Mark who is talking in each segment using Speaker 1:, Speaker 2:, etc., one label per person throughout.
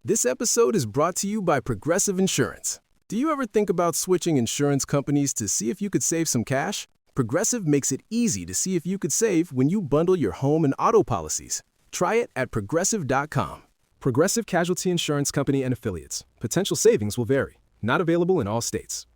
Speaker 1: This episode is brought to you by Progressive Insurance. Do you ever think about switching insurance companies to see if you could save some cash? Progressive makes it easy to see if you could save when you bundle your home and auto policies. Try it at progressive.com. Progressive Casualty Insurance Company and Affiliates. Potential savings will vary. Not available in all states.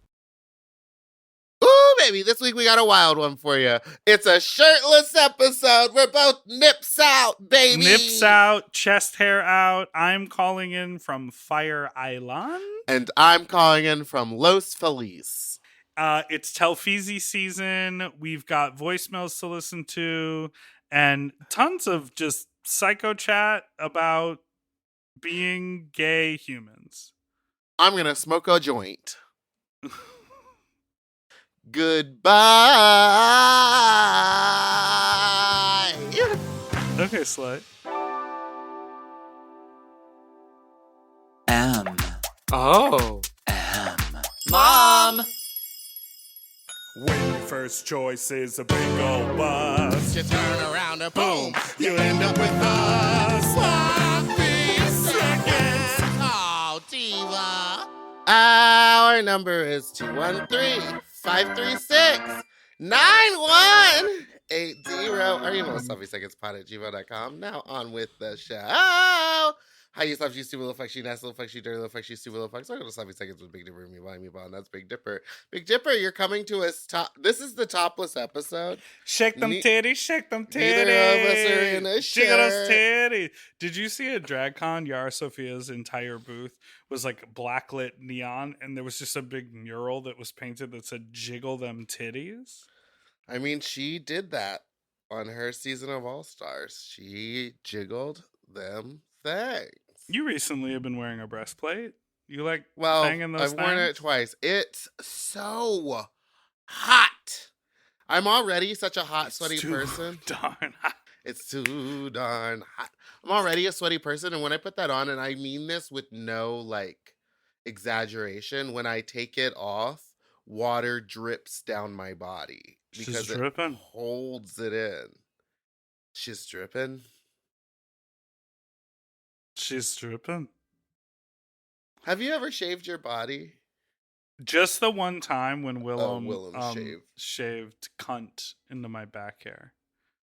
Speaker 2: Ooh, baby, this week we got a wild one for you. It's a shirtless episode. We're both nips out, baby.
Speaker 3: Nips out, chest hair out. I'm calling in from Fire Island.
Speaker 2: And I'm calling in from Los Feliz.
Speaker 3: It's Telfar season. We've got voicemails to listen to and tons of just psycho chat about being gay humans.
Speaker 2: I'm going to smoke a joint. Goodbye.
Speaker 3: Okay, slut.
Speaker 4: M.
Speaker 2: Oh.
Speaker 4: M. Mom!
Speaker 3: When your first choice is a big old bus,
Speaker 2: You turn around and boom, you end up with a sloppy second. Oh, diva. Our number is 213-536-9180. Our email is sloppysecondspod@gmail.com. Now on with the show. Hi, you sloppy, stupid little fuck, she nasty little fuck, she dirty little fuck, she stupid little fuck. So I go to Sloppy Seconds with Big Dipper, me, Meatball, and that's Big Dipper. Big Dipper, you're coming to us this is the topless episode.
Speaker 3: shake them titties, shake them titties.
Speaker 2: Neither of us are in a
Speaker 3: Jiggle those
Speaker 2: shirt.
Speaker 3: titties. Did you see at DragCon, Yara Sophia's entire booth was like blacklit neon, and there was just a big mural that was painted that said "Jiggle them titties."
Speaker 2: I mean, she did that on her season of All Stars. She jiggled them things.
Speaker 3: You recently have been wearing a breastplate. You like
Speaker 2: Well,
Speaker 3: banging those
Speaker 2: I've worn it
Speaker 3: things?
Speaker 2: twice. It's so hot. I'm already such a hot, sweaty
Speaker 3: Too
Speaker 2: person.
Speaker 3: darn hot.
Speaker 2: It's too darn hot. I'm already a sweaty person, and when I put that on, and I mean this with no exaggeration, when I take it off, water drips down my body
Speaker 3: She's
Speaker 2: because it
Speaker 3: dripping.
Speaker 2: holds it in. She's dripping.
Speaker 3: She's dripping.
Speaker 2: Have you ever shaved your body?
Speaker 3: Just the one time when Willem,
Speaker 2: Willem
Speaker 3: shaved cunt into my back hair.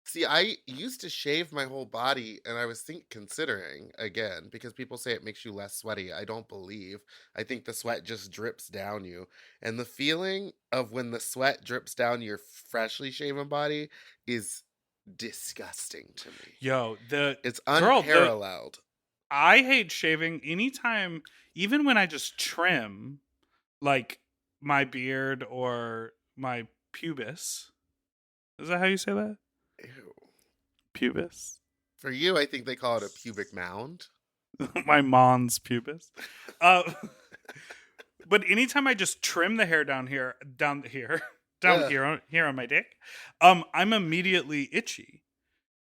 Speaker 2: See, I used to shave my whole body, and I was considering again because people say it makes you less sweaty. I don't believe. I think the sweat just drips down you, and the feeling of when the sweat drips down your freshly shaven body is disgusting to me.
Speaker 3: Yo,
Speaker 2: It's
Speaker 3: Girl,
Speaker 2: unparalleled.
Speaker 3: I hate shaving anytime, even when I just trim, like my beard or my pubis. Is that how you say that?
Speaker 2: Ew.
Speaker 3: Pubis.
Speaker 2: For you, I think they call it a pubic mound.
Speaker 3: My mom's pubis. But anytime I just trim the hair down here on my dick, I'm immediately itchy.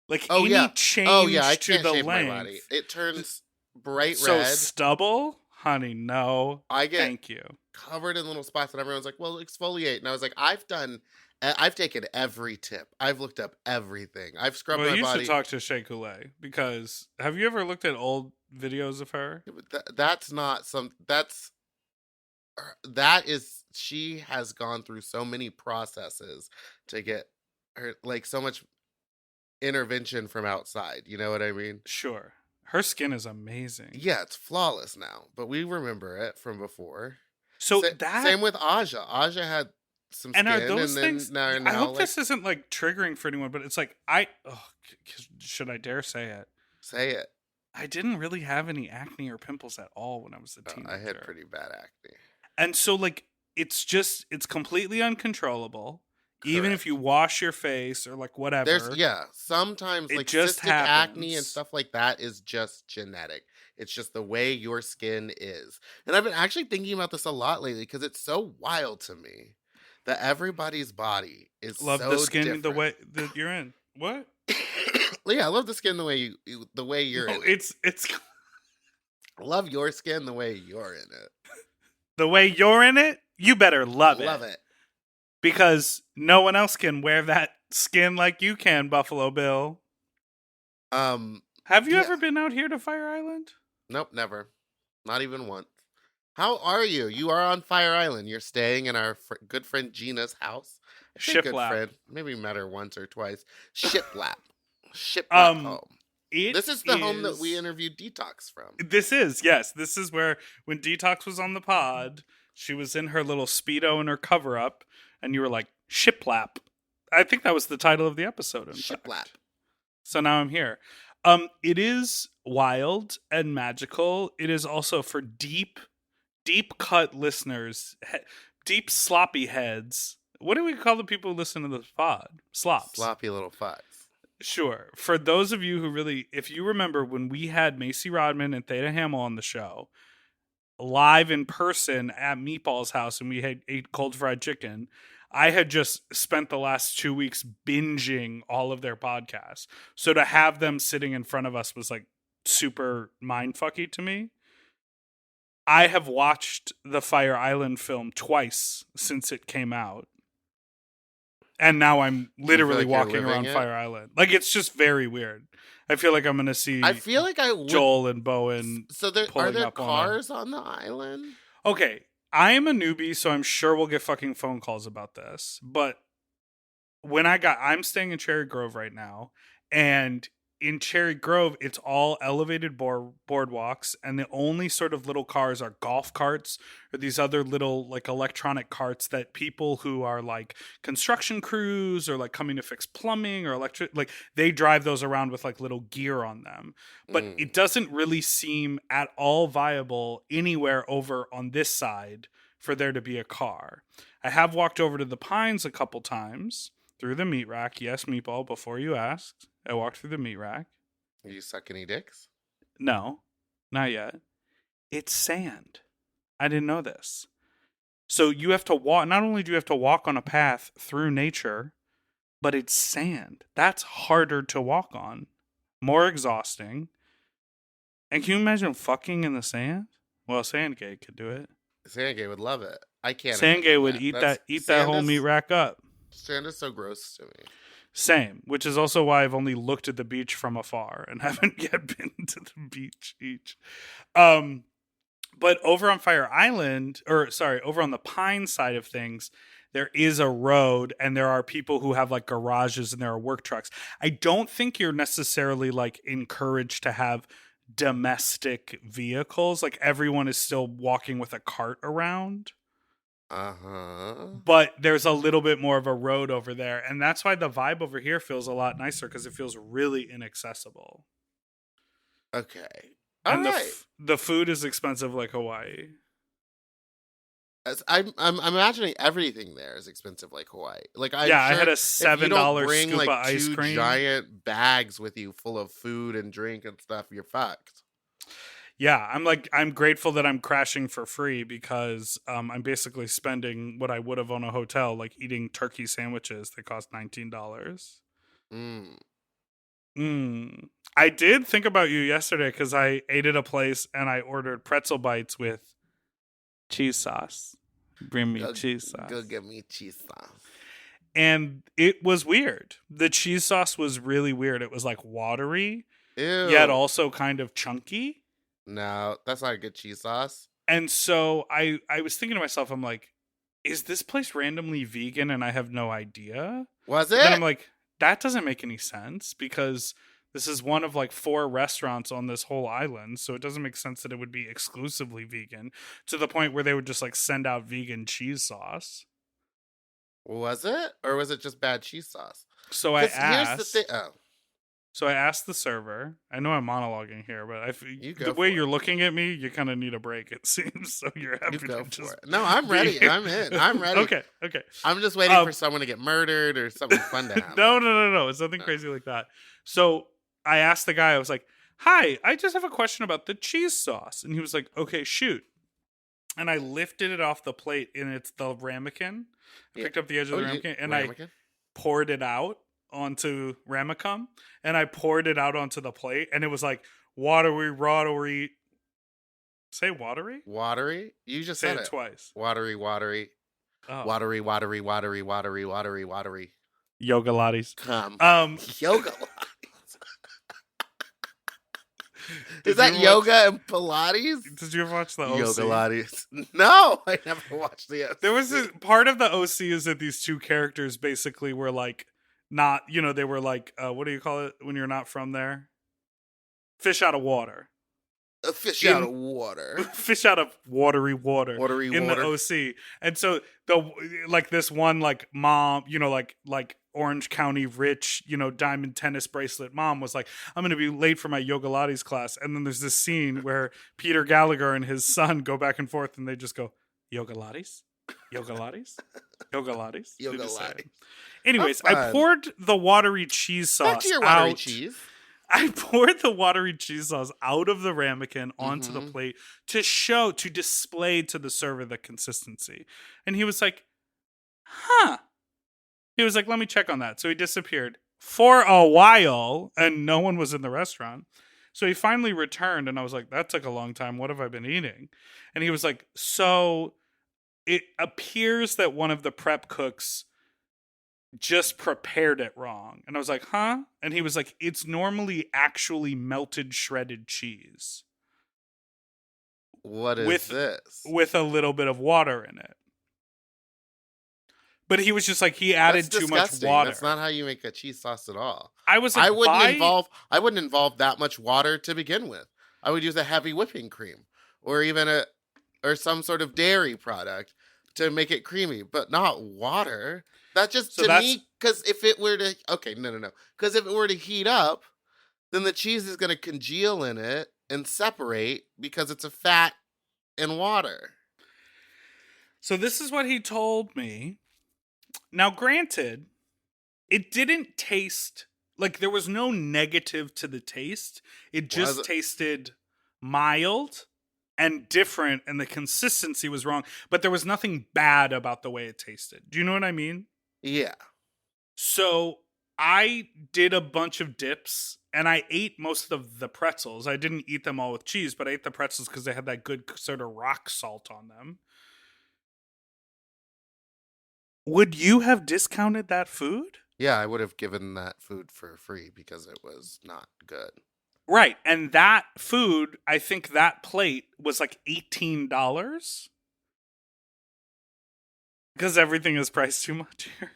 Speaker 3: Like any change
Speaker 2: I
Speaker 3: to
Speaker 2: can't
Speaker 3: the
Speaker 2: shave
Speaker 3: length.
Speaker 2: my body. It turns bright
Speaker 3: So
Speaker 2: red.
Speaker 3: stubble, honey, no.
Speaker 2: I get
Speaker 3: Thank you.
Speaker 2: covered in little spots, and everyone's like, well, exfoliate. And I was like, I've taken every tip. I've looked up everything. I've scrubbed
Speaker 3: Well,
Speaker 2: my
Speaker 3: you
Speaker 2: body.
Speaker 3: should talk to Shea Coulee, because have you ever looked at old videos of her?
Speaker 2: That's not some. She has gone through so many processes to get her, so much intervention from outside. You know what I mean?
Speaker 3: Sure. Her skin is amazing.
Speaker 2: Yeah, it's flawless now, but we remember it from before.
Speaker 3: So
Speaker 2: same with Aja. Aja had some skin,
Speaker 3: and are those
Speaker 2: and then
Speaker 3: things?
Speaker 2: now
Speaker 3: I hope this isn't triggering for anyone, but it's should I dare say it?
Speaker 2: say it.
Speaker 3: I didn't really have any acne or pimples at all when I was a teenager.
Speaker 2: I had pretty bad acne.
Speaker 3: And so it's completely uncontrollable. Even
Speaker 2: Correct.
Speaker 3: if you wash your face or whatever.
Speaker 2: Sometimes
Speaker 3: it just
Speaker 2: cystic acne and
Speaker 3: happens.
Speaker 2: stuff like that is just genetic. It's just the way your skin is. And I've been actually thinking about this a lot lately because it's so wild to me that everybody's body is
Speaker 3: Love
Speaker 2: so
Speaker 3: the skin
Speaker 2: different.
Speaker 3: the way that you're in. What?
Speaker 2: Yeah, I love the skin the way you're
Speaker 3: No,
Speaker 2: in it.
Speaker 3: it's
Speaker 2: I love your skin the way you're in it.
Speaker 3: the way you're in it. You better love
Speaker 2: it.
Speaker 3: Because no one else can wear that skin like you can, Buffalo Bill. Have you ever been out here to Fire Island?
Speaker 2: Nope, never. Not even once. How are you? You are on Fire Island. You're staying in our good friend Gina's house. I say good
Speaker 3: Shiplap.
Speaker 2: friend. Maybe met her once or twice. Shiplap. Shiplap
Speaker 3: Um,
Speaker 2: home.
Speaker 3: it
Speaker 2: This is the home that we
Speaker 3: is-
Speaker 2: interviewed Detox from.
Speaker 3: This is, yes. This is where, when Detox was on the pod, she was in her little Speedo and her cover up, and you were like, Shiplap. I think that was the title of the episode. In
Speaker 2: Shiplap.
Speaker 3: fact. So now I'm here. It is wild and magical. It is also for deep cut listeners, deep sloppy heads. What do we call the people who listen to the pod? Slops.
Speaker 2: Sloppy little fucks.
Speaker 3: Sure. For those of you who really, if you remember when we had Macy Rodman and Theta Hamill on the show, live in person at Meatball's house, and we had ate cold fried chicken, I had just spent the last 2 weeks binging all of their podcasts. So to have them sitting in front of us was like super mindfucky to me. I have watched the Fire Island film twice since it came out. And now I'm literally
Speaker 2: like you're
Speaker 3: walking
Speaker 2: living
Speaker 3: around
Speaker 2: it?
Speaker 3: Fire Island. Like, it's just very weird. I feel like I'm going to see
Speaker 2: I feel like I would.
Speaker 3: Joel and Bowen.
Speaker 2: So are
Speaker 3: pulling
Speaker 2: there
Speaker 3: up on
Speaker 2: cars on the island?
Speaker 3: Okay, I am a newbie, so I'm sure we'll get fucking phone calls about this. But I'm staying in Cherry Grove right now, and in Cherry Grove, it's all elevated boardwalks, and the only sort of little cars are golf carts or these other little like electronic carts that people who are like construction crews or like coming to fix plumbing or electric, like they drive those around with like little gear on them. But it doesn't really seem at all viable anywhere over on this side for there to be a car. I have walked over to the Pines a couple times through the meat rack. Yes, Meatball, before you asked. I walked through the meat rack.
Speaker 2: Are you suck any dicks?
Speaker 3: No, not yet. It's sand. I didn't know this. So you have to walk. Not only do you have to walk on a path through nature, but it's sand. That's harder to walk on. More exhausting. And can you imagine fucking in the sand? Well, Sandgate could do it.
Speaker 2: Sandgate would love it. I can't.
Speaker 3: Sandgate would eat that whole meat rack up.
Speaker 2: Sand is so gross to me.
Speaker 3: Same, which is also why I've only looked at the beach from afar and haven't yet been to the beach each. But over on Fire Island, over on the Pine side of things, there is a road and there are people who have like garages and there are work trucks. I don't think you're necessarily like encouraged to have domestic vehicles. Like everyone is still walking with a cart around. But there's a little bit more of a road over there, and that's why the vibe over here feels a lot nicer because it feels really inaccessible.
Speaker 2: Okay.
Speaker 3: And
Speaker 2: All right.
Speaker 3: the food is expensive like Hawaii.
Speaker 2: I'm imagining everything there is expensive like Hawaii. Like
Speaker 3: I had a $7
Speaker 2: bring
Speaker 3: scoop
Speaker 2: like
Speaker 3: of ice
Speaker 2: two
Speaker 3: cream.
Speaker 2: giant bags with you full of food and drink and stuff, you're fucked.
Speaker 3: Yeah, I'm grateful that I'm crashing for free because I'm basically spending what I would have on a hotel, like eating turkey sandwiches that cost $19. I did think about you yesterday because I ate at a place and I ordered pretzel bites with cheese sauce. Bring me cheese sauce.
Speaker 2: Go get me cheese sauce.
Speaker 3: And it was weird. The cheese sauce was really weird. It was like watery,
Speaker 2: Ew.
Speaker 3: yet also kind of chunky.
Speaker 2: No, that's not a good cheese sauce.
Speaker 3: And so I was thinking to myself, I'm like, is this place randomly vegan and I have no idea?
Speaker 2: Was it?
Speaker 3: Then I'm like, that doesn't make any sense because this is one of like 4 restaurants on this whole island. So it doesn't make sense that it would be exclusively vegan to the point where they would just like send out vegan cheese sauce.
Speaker 2: Was it? Or was it just bad cheese sauce?
Speaker 3: So I
Speaker 2: 'Cause
Speaker 3: asked.
Speaker 2: Here's the thing.
Speaker 3: So I asked the server. I know I'm monologuing here, but the way
Speaker 2: for
Speaker 3: you're
Speaker 2: it.
Speaker 3: looking at me, you kind of need a break, it seems. So you're happy
Speaker 2: You go
Speaker 3: to
Speaker 2: for
Speaker 3: just
Speaker 2: it. No, I'm ready. I'm in. I'm ready.
Speaker 3: Okay.
Speaker 2: I'm just waiting for someone to get murdered or something fun to happen.
Speaker 3: No. It's nothing crazy like that. So I asked the guy, I was like, hi, I just have a question about the cheese sauce. And he was like, okay, shoot. And I lifted it off the plate, and it's the ramekin. I picked up the edge of the ramekin, and
Speaker 2: ramekin?
Speaker 3: I poured it out onto ramekun, and I poured it out onto the plate, and it was like watery. Say watery?
Speaker 2: Watery? You just
Speaker 3: Say
Speaker 2: said
Speaker 3: it
Speaker 2: it
Speaker 3: twice.
Speaker 2: Watery.
Speaker 3: Oh.
Speaker 2: Watery.
Speaker 3: Yogalates.
Speaker 2: Yoga. Is that yoga and Pilates?
Speaker 3: Did you ever watch the OC?
Speaker 2: Yogalates. No, I never watched the OC.
Speaker 3: There was a part of the OC is that these two characters basically were like not, they were like, what do you call it when you're not from there? Fish out of water.
Speaker 2: A fish out of water.
Speaker 3: Fish out of watery water.
Speaker 2: Watery
Speaker 3: in
Speaker 2: water.
Speaker 3: The OC. And so this one mom, like Orange County rich, diamond tennis bracelet mom was like, I'm going to be late for my Yogalates class. And then there's this scene where Peter Gallagher and his son go back and forth and they just go, Yogalates? Yogalates? Yogalates?
Speaker 2: Yogalates.
Speaker 3: Anyways, I poured the watery cheese sauce
Speaker 2: Back to your watery cheese.
Speaker 3: I poured the watery cheese sauce out of the ramekin onto the plate to display to the server the consistency. And he was like, huh. He was like, let me check on that. So he disappeared for a while and no one was in the restaurant. So he finally returned and I was like, that took a long time. What have I been eating? And he was like, so it appears that one of the prep cooks just prepared it wrong. And I was like, huh? And he was like, it's normally actually melted shredded cheese.
Speaker 2: What is this?
Speaker 3: With a little bit of water in it. But he was just like, he added too much water.
Speaker 2: That's not how you make a cheese sauce at all.
Speaker 3: I was like,
Speaker 2: I wouldn't involve that much water to begin with. I would use a heavy whipping cream or even some sort of dairy product to make it creamy, but not water. That just me, because if it were to because if it were to heat up, then the cheese is going to congeal in it and separate because it's a fat and water.
Speaker 3: So this is what he told me. Now, granted, it didn't taste like there was no negative to the taste. It just tasted mild and different, and the consistency was wrong. But there was nothing bad about the way it tasted. Do you know what I mean?
Speaker 2: Yeah.
Speaker 3: So I did a bunch of dips, and I ate most of the pretzels. I didn't eat them all with cheese, but I ate the pretzels because they had that good sort of rock salt on them. Would you have discounted that food?
Speaker 2: Yeah, I would have given that food for free because it was not good.
Speaker 3: Right. And that food, I think that plate was like $18. Because everything is priced too much here.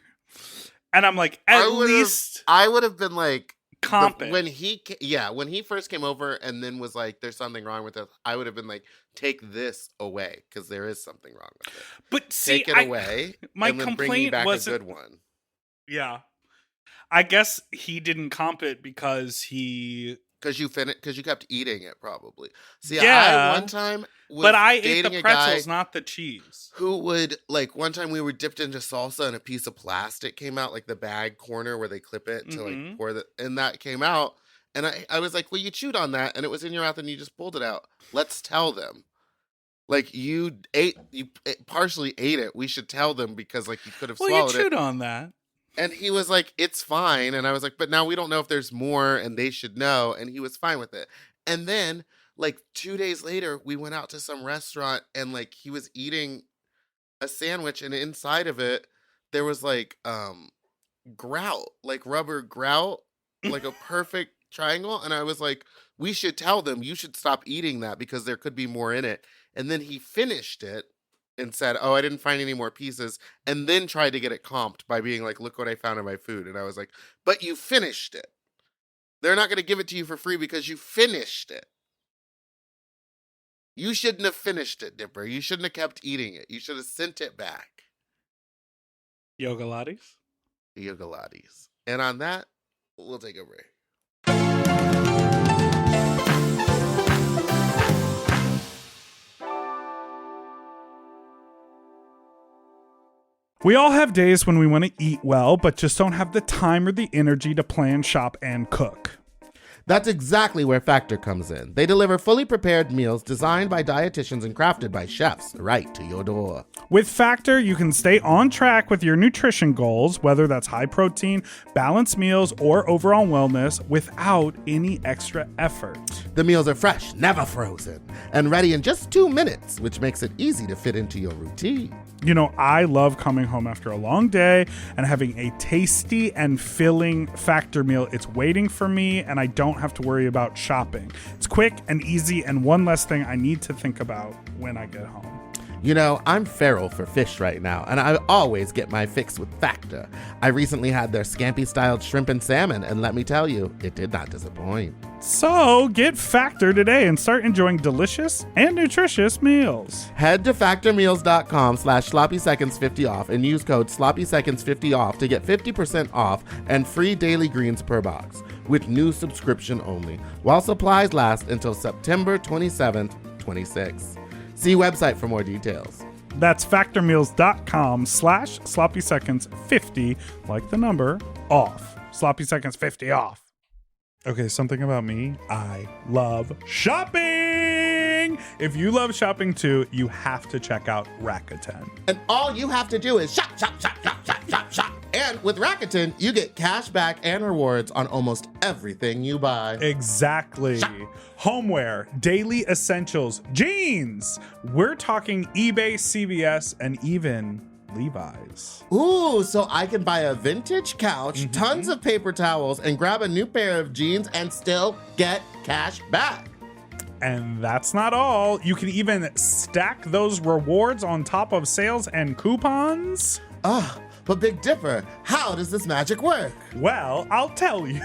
Speaker 3: And I'm like, I
Speaker 2: would have been like,
Speaker 3: comp it.
Speaker 2: When he first came over and then was like, there's something wrong with it, I would have been like, take this away because there is something wrong with it.
Speaker 3: But see,
Speaker 2: take it away.
Speaker 3: My
Speaker 2: and then
Speaker 3: complaint
Speaker 2: bring me back
Speaker 3: wasn't
Speaker 2: a good one.
Speaker 3: Yeah, I guess he didn't comp it because you
Speaker 2: kept eating it probably. See,
Speaker 3: yeah,
Speaker 2: I one time
Speaker 3: I ate the pretzels, not the cheese.
Speaker 2: Who would one time we were dipped into salsa and a piece of plastic came out, like the bag corner where they clip it to pour and that came out. And I was like, well, you chewed on that and it was in your mouth and you just pulled it out. Let's tell them. You partially ate it. We should tell them because you could have swallowed it.
Speaker 3: You chewed on that.
Speaker 2: And he was like, it's fine. And I was like, but now we don't know if there's more and they should know. And he was fine with it. And then 2 days later, we went out to some restaurant and he was eating a sandwich and inside of it, there was grout, rubber grout, a perfect triangle. And I was like, we should tell them you should stop eating that because there could be more in it. And then he finished it and said, oh, I didn't find any more pieces, and then tried to get it comped by being like, look what I found in my food. And I was like, but you finished it. They're not going to give it to you for free because you finished it. You shouldn't have finished it, Dipper. You shouldn't have kept eating it. You should have sent it back.
Speaker 3: Yogalates?
Speaker 2: Yogalates. And on that, we'll take a break.
Speaker 3: We all have days when we want to eat well, but just don't have the time or the energy to plan, shop, and cook.
Speaker 2: That's exactly where Factor comes in. They deliver fully prepared meals designed by dietitians and crafted by chefs right to your door.
Speaker 3: With Factor, you can stay on track with your nutrition goals, whether that's high protein, balanced meals, or overall wellness, without any extra effort.
Speaker 2: The meals are fresh, never frozen, and ready in just 2 minutes, which makes it easy to fit into your routine.
Speaker 3: I love coming home after a long day and having a tasty and filling Factor meal. It's waiting for me, and I don't don't have to worry about shopping. It's quick and easy and one less thing I need to think about when I get home.
Speaker 2: You know, I'm feral for fish right now, and I always get my fix with Factor. I recently had their scampi-styled shrimp and salmon, and let me tell you, it did not disappoint.
Speaker 3: So get Factor today and start enjoying delicious and nutritious meals.
Speaker 2: Head to factormeals.com/sloppyseconds50 off and use code sloppyseconds50 off to get 50% off and free daily greens per box with new subscription only, while supplies last until September 27th, 26. See website for more details.
Speaker 3: That's factormeals.com/sloppyseconds50, like the number, off. Sloppy Seconds 50 off. Okay, something about me. I love shopping. If you love shopping too, you have to check out Rakuten.
Speaker 2: And all you have to do is shop, shop, shop, shop, shop, shop, shop. And with Rakuten, you get cash back and rewards on almost everything you buy.
Speaker 3: Exactly.
Speaker 2: Shop.
Speaker 3: Homeware, daily essentials, jeans. We're talking eBay, CVS, and even Levi's.
Speaker 2: Ooh, so I can buy a vintage couch, tons of paper towels, and grab a new pair of jeans and still get cash back.
Speaker 3: And that's not all. You can even stack those rewards on top of sales and coupons.
Speaker 2: But Big Dipper, how does this magic work?
Speaker 3: Well, I'll tell you.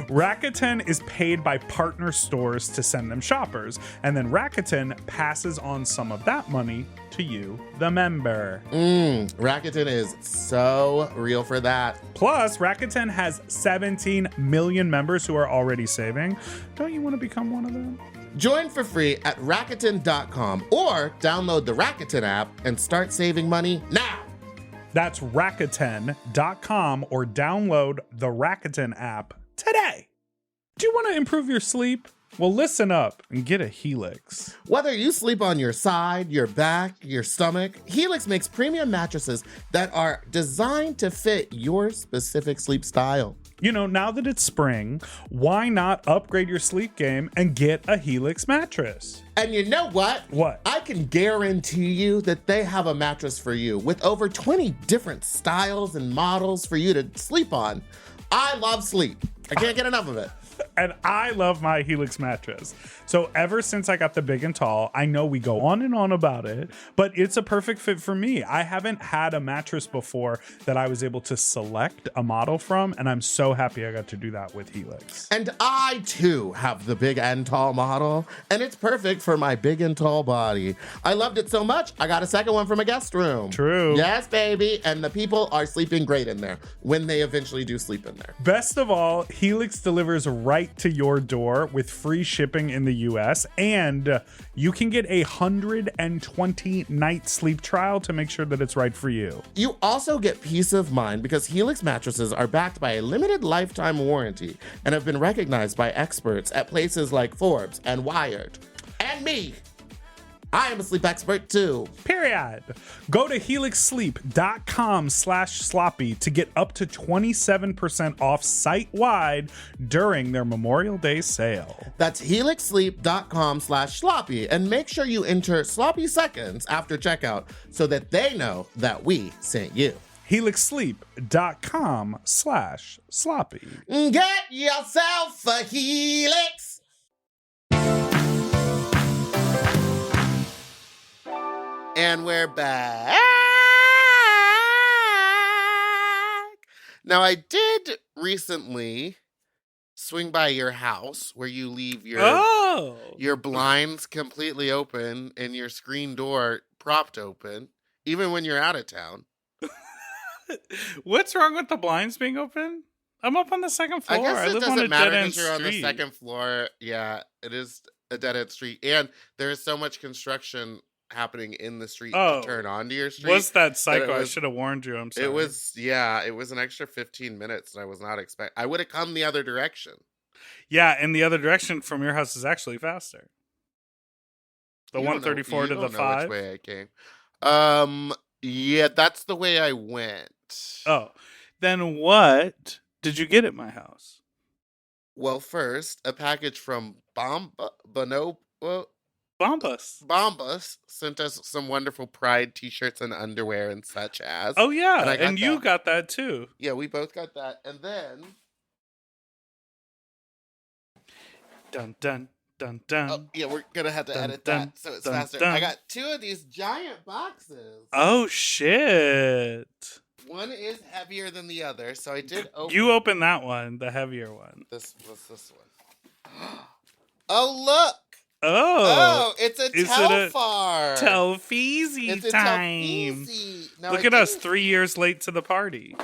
Speaker 3: Rakuten is paid by partner stores to send them shoppers, and then Rakuten passes on some of that money to you, the member.
Speaker 2: Rakuten is so real for that.
Speaker 3: Plus, Rakuten has 17 million members who are already saving. Don't you want to become one of them?
Speaker 2: Join for free at Rakuten.com or download the Rakuten app and start saving money now.
Speaker 3: That's Rakuten.com or download the Rakuten app today. Do you want to improve your sleep? Well, listen up and get a Helix.
Speaker 2: Whether you sleep on your side, your back, your stomach, Helix makes premium mattresses that are designed to fit your specific sleep style.
Speaker 3: You know, now that it's spring, why not upgrade your sleep game and get a Helix mattress?
Speaker 2: And you know what?
Speaker 3: What?
Speaker 2: I can guarantee you that they have a mattress for you with over 20 different styles and models for you to sleep on. I love sleep. I can't get enough of it.
Speaker 3: And I love my Helix mattress. So ever since I got the big and tall, I know we go on and on about it, but it's a perfect fit for me. I haven't had a mattress before that I was able to select a model from, and I'm so happy I got to do that with Helix.
Speaker 2: And I too have the big and tall model, and it's perfect for my big and tall body. I loved it so much, I got a second one from a guest room.
Speaker 3: True.
Speaker 2: Yes, baby. And the people are sleeping great in there when they eventually do sleep in there.
Speaker 3: Best of all, Helix delivers right to your door with free shipping in the US, and you can get a 120-night sleep trial to make sure that it's right for you.
Speaker 2: You also get peace of mind because Helix mattresses are backed by a limited lifetime warranty and have been recognized by experts at places like Forbes and Wired. And me. I am a sleep expert too.
Speaker 3: Period. Go to helixsleep.com/sloppy to get up to 27% off site-wide during their Memorial Day sale.
Speaker 2: That's helixsleep.com/sloppy and make sure you enter sloppy seconds after checkout so that they know that we sent you.
Speaker 3: helixsleep.com/sloppy.
Speaker 2: Get yourself a Helix. And we're back. Now, I did recently swing by your house where you leave your blinds completely open and your screen door propped open, even when you're out of town.
Speaker 3: What's wrong with the blinds being open? I'm up on the second floor.
Speaker 2: I guess it
Speaker 3: live on
Speaker 2: doesn't
Speaker 3: a
Speaker 2: matter
Speaker 3: dead-end
Speaker 2: because you're on the
Speaker 3: street.
Speaker 2: second floor. Yeah, it is a dead-end street. And there's so much construction happening in the street to turn onto your street.
Speaker 3: What's that psycho? I should have warned you. I'm sorry.
Speaker 2: It was an extra 15 minutes and I was not expecting. I would have come the other direction.
Speaker 3: Yeah, and the other direction from your house is actually faster. The 134 to the 5.
Speaker 2: Which way I came. Yeah, that's the way I went.
Speaker 3: Oh, then what did you get at my house?
Speaker 2: Well, first, a package from Bombas sent us some wonderful Pride t-shirts and underwear and such as.
Speaker 3: Oh, yeah, and you got that too.
Speaker 2: Yeah, we both got that. And then
Speaker 3: Dun dun dun
Speaker 2: Oh,
Speaker 3: dun.
Speaker 2: yeah, we're gonna have to
Speaker 3: Dun,
Speaker 2: edit
Speaker 3: dun,
Speaker 2: that so it's
Speaker 3: dun,
Speaker 2: faster.
Speaker 3: dun.
Speaker 2: I got 2 of these giant boxes.
Speaker 3: Oh shit!
Speaker 2: One is heavier than the other, so I did open.
Speaker 3: You open that one, the heavier one.
Speaker 2: This was this one. Oh look!
Speaker 3: Oh,
Speaker 2: Oh, it's a
Speaker 3: is it a
Speaker 2: Telfar.
Speaker 3: Telfeezy
Speaker 2: It's a
Speaker 3: time.
Speaker 2: Telfeezy. Now,
Speaker 3: Look
Speaker 2: I
Speaker 3: at us,
Speaker 2: didn't-
Speaker 3: 3 years late to the party.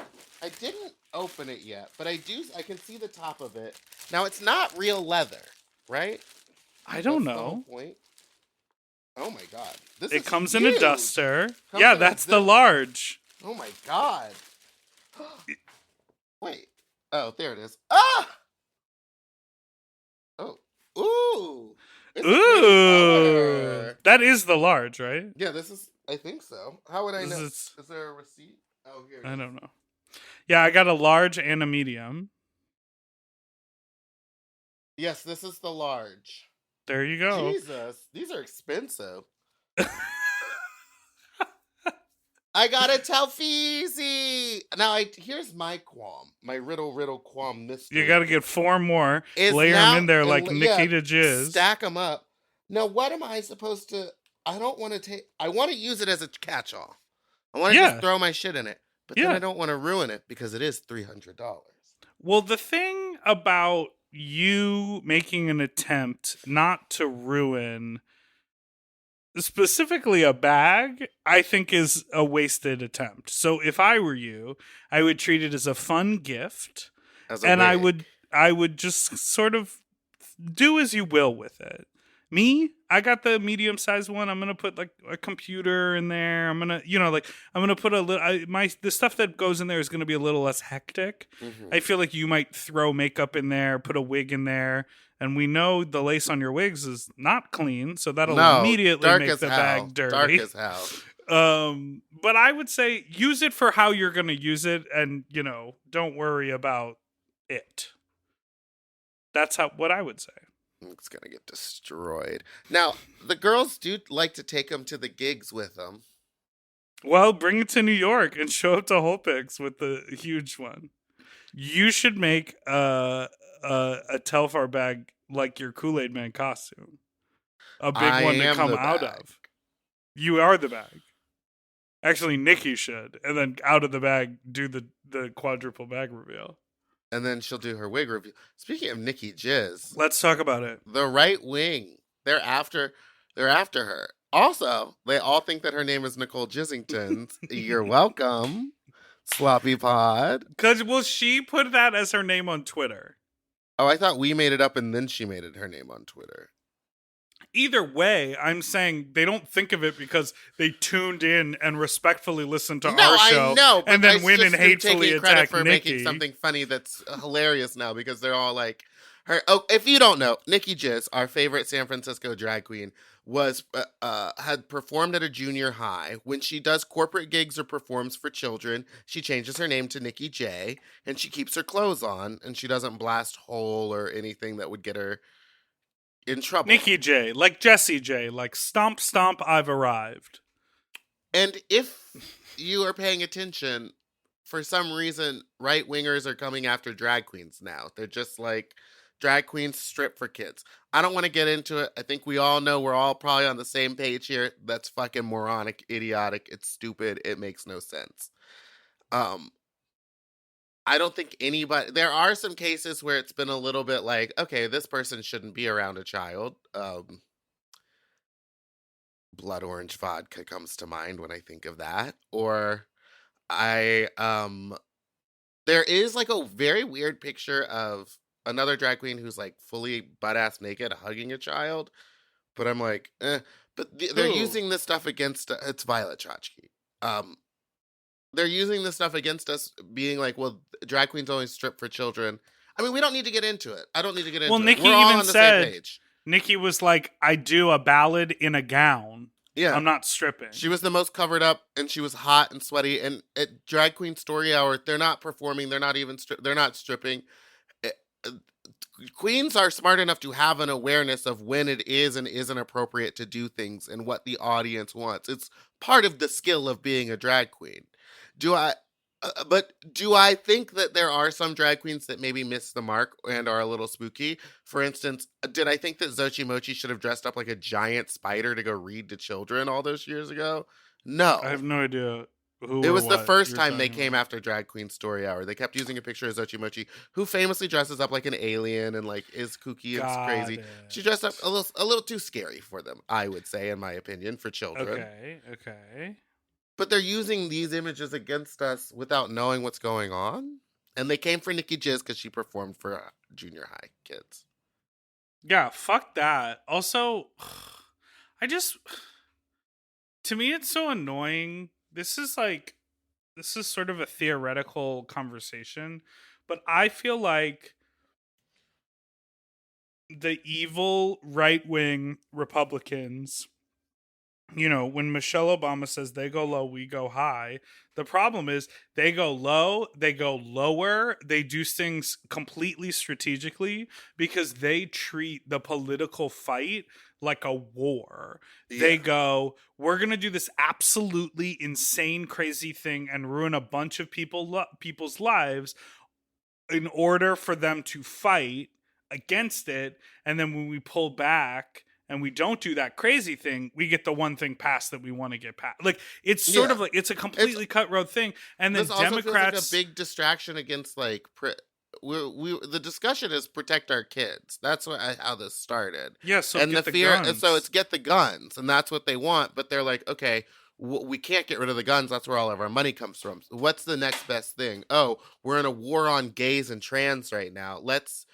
Speaker 2: I didn't open it yet, but I can see the top of it. Now it's not real leather, right?
Speaker 3: I don't
Speaker 2: That's the whole
Speaker 3: know.
Speaker 2: point. Oh my god. This
Speaker 3: It
Speaker 2: is
Speaker 3: comes in a
Speaker 2: huge.
Speaker 3: duster.
Speaker 2: Comes
Speaker 3: Yeah,
Speaker 2: in a
Speaker 3: that's the
Speaker 2: zip-
Speaker 3: large.
Speaker 2: Oh my god. Wait. Oh, there it is. Ah! Oh. Ooh. It's a pretty
Speaker 3: Ooh,
Speaker 2: color.
Speaker 3: that is the large, right?
Speaker 2: Yeah, this is, I think so. How would I
Speaker 3: This
Speaker 2: know?
Speaker 3: is-
Speaker 2: Is there a receipt? Oh, here it
Speaker 3: I
Speaker 2: is.
Speaker 3: don't know. Yeah, I got a large and a medium.
Speaker 2: Yes, this is the large.
Speaker 3: There you go.
Speaker 2: Jesus, these are expensive. I got a Telfeezy. Now, here's my qualm, my riddle qualm mystery.
Speaker 3: You got to get 4 more,
Speaker 2: Is
Speaker 3: layer
Speaker 2: now-
Speaker 3: them in there
Speaker 2: and
Speaker 3: like
Speaker 2: yeah,
Speaker 3: Nikki to Jizz.
Speaker 2: Stack them up. Now, what am I supposed to? I don't want to take. I want to use it as a catch-all. I want to
Speaker 3: Yeah.
Speaker 2: just throw my shit in it, but then
Speaker 3: Yeah.
Speaker 2: I don't want to ruin it because it is $300.
Speaker 3: Well, the thing about you making an attempt not to ruin specifically a bag, I think is a wasted attempt. So if I were you, I would treat it as a fun gift,
Speaker 2: As a
Speaker 3: and
Speaker 2: wig.
Speaker 3: I would just sort of do as you will with it. Me, I got the medium sized one. I'm gonna put like a computer in there. I'm gonna, I'm gonna put a little. The stuff that goes in there is gonna be a little less hectic.
Speaker 2: Mhm.
Speaker 3: I feel like you might throw makeup in there, put a wig in there, and we know the lace on your wigs is not clean, so that'll
Speaker 2: No,
Speaker 3: immediately
Speaker 2: dark
Speaker 3: make
Speaker 2: as
Speaker 3: the
Speaker 2: hell.
Speaker 3: bag dirty.
Speaker 2: Dark as hell.
Speaker 3: But I would say use it for how you're gonna use it, and don't worry about it. That's what I would say.
Speaker 2: It's gonna get destroyed. Now, the girls do like to take them to the gigs with them.
Speaker 3: Well, bring it to New York and show up to Holpix with the huge one. You should make a Telfar bag like your Kool-Aid Man costume. A big
Speaker 2: I
Speaker 3: one to
Speaker 2: am
Speaker 3: come
Speaker 2: the
Speaker 3: out
Speaker 2: bag.
Speaker 3: of. You are the bag. Actually, Nikki should. And then out of the bag, do the quadruple bag reveal.
Speaker 2: And then she'll do her wig review. Speaking of Nikki Jizz,
Speaker 3: Let's talk about it.
Speaker 2: the right wing, they're after her. Also, they all think that her name is Nicole Jizzington. You're welcome, Sloppy Pod.
Speaker 3: Because, well, she put that as her name on Twitter.
Speaker 2: Oh, I thought we made it up and then she made it her name on Twitter.
Speaker 3: Either way, I'm saying they don't think of it because they tuned in and respectfully listened to our show.
Speaker 2: I know, but
Speaker 3: and then
Speaker 2: it's
Speaker 3: went
Speaker 2: just
Speaker 3: and hatefully
Speaker 2: taking credit
Speaker 3: attacked
Speaker 2: for
Speaker 3: Nikki.
Speaker 2: making something funny that's hilarious now because they're all like her. Oh, if you don't know, Nikki Jizz, our favorite San Francisco drag queen, was had performed at a junior high. When she does corporate gigs or performs for children, she changes her name to Nikki J, and she keeps her clothes on, and she doesn't blast hole or anything that would get her in trouble.
Speaker 3: Nikki J, like Jessie J, like stomp, stomp, I've arrived.
Speaker 2: And if you are paying attention, for some reason, right wingers are coming after drag queens now. They're just like, drag queens strip for kids. I don't want to get into it. I think we all know we're all probably on the same page here. That's fucking moronic, idiotic. It's stupid. It makes no sense. I don't think anybody. There are some cases where it's been a little bit like, okay, this person shouldn't be around a child. Blood orange vodka comes to mind when I think of that. Or there is like a very weird picture of another drag queen who's like fully butt ass naked hugging a child. But I'm like, But they're
Speaker 3: Ooh.
Speaker 2: using this stuff against it's Violet Chachki. They're using this stuff against us, being like, well, drag queens only strip for children. I mean, we don't need to get into it. I don't need to get into
Speaker 3: Well,
Speaker 2: it.
Speaker 3: Nikki
Speaker 2: We're all
Speaker 3: even
Speaker 2: on the
Speaker 3: said-
Speaker 2: same page.
Speaker 3: Nikki was like, I do a ballad in a gown.
Speaker 2: Yeah.
Speaker 3: I'm not stripping.
Speaker 2: She was the most covered up, and she was hot and sweaty. And at Drag Queen Story Hour, they're not performing. They're not even. They're not stripping. Queens are smart enough to have an awareness of when it is and isn't appropriate to do things and what the audience wants. It's part of the skill of being a drag queen. But do I think that there are some drag queens that maybe miss the mark and are a little spooky? For instance, did I think that Xochimochi should have dressed up like a giant spider to go read to children all those years ago?
Speaker 3: I
Speaker 2: No.
Speaker 3: have no idea who
Speaker 2: It
Speaker 3: or
Speaker 2: was the
Speaker 3: what
Speaker 2: first
Speaker 3: you're
Speaker 2: time they
Speaker 3: talking
Speaker 2: came
Speaker 3: about.
Speaker 2: after Drag Queen Story Hour. They kept using a picture of Xochimochi, who famously dresses up like an alien and like is kooky and
Speaker 3: Got
Speaker 2: crazy. She dressed up
Speaker 3: it.
Speaker 2: a little too scary for them, I would say, in my opinion, for children.
Speaker 3: Okay.
Speaker 2: But they're using these images against us without knowing what's going on. And they came for Nikki Jizz because she performed for junior high kids.
Speaker 3: Yeah, fuck that. Also, I just, to me, it's so annoying. This is sort of a theoretical conversation, but I feel like the evil right wing Republicans, when Michelle Obama says they go low, we go high, the problem is they go low, they go lower, they do things completely strategically because they treat the political fight like a war. They
Speaker 2: Yeah.
Speaker 3: go, we're going to do this absolutely insane, crazy thing and ruin a bunch of people's lives in order for them to fight against it. And then when we pull back and we don't do that crazy thing, we get the one thing passed that we want to get passed. Like, it's sort
Speaker 2: Yeah.
Speaker 3: of like, it's a completely cutthroat thing. And then
Speaker 2: This also feels like a
Speaker 3: Democrats,
Speaker 2: big distraction against like the discussion is protect our kids. That's how this started.
Speaker 3: yeah, so
Speaker 2: And
Speaker 3: get
Speaker 2: the
Speaker 3: the
Speaker 2: fear,
Speaker 3: guns.
Speaker 2: so it's get the guns, and that's what they want. But they're like, okay, we can't get rid of the guns. That's where all of our money comes from. What's the next best thing? Oh, we're in a war on gays and trans right now. Let's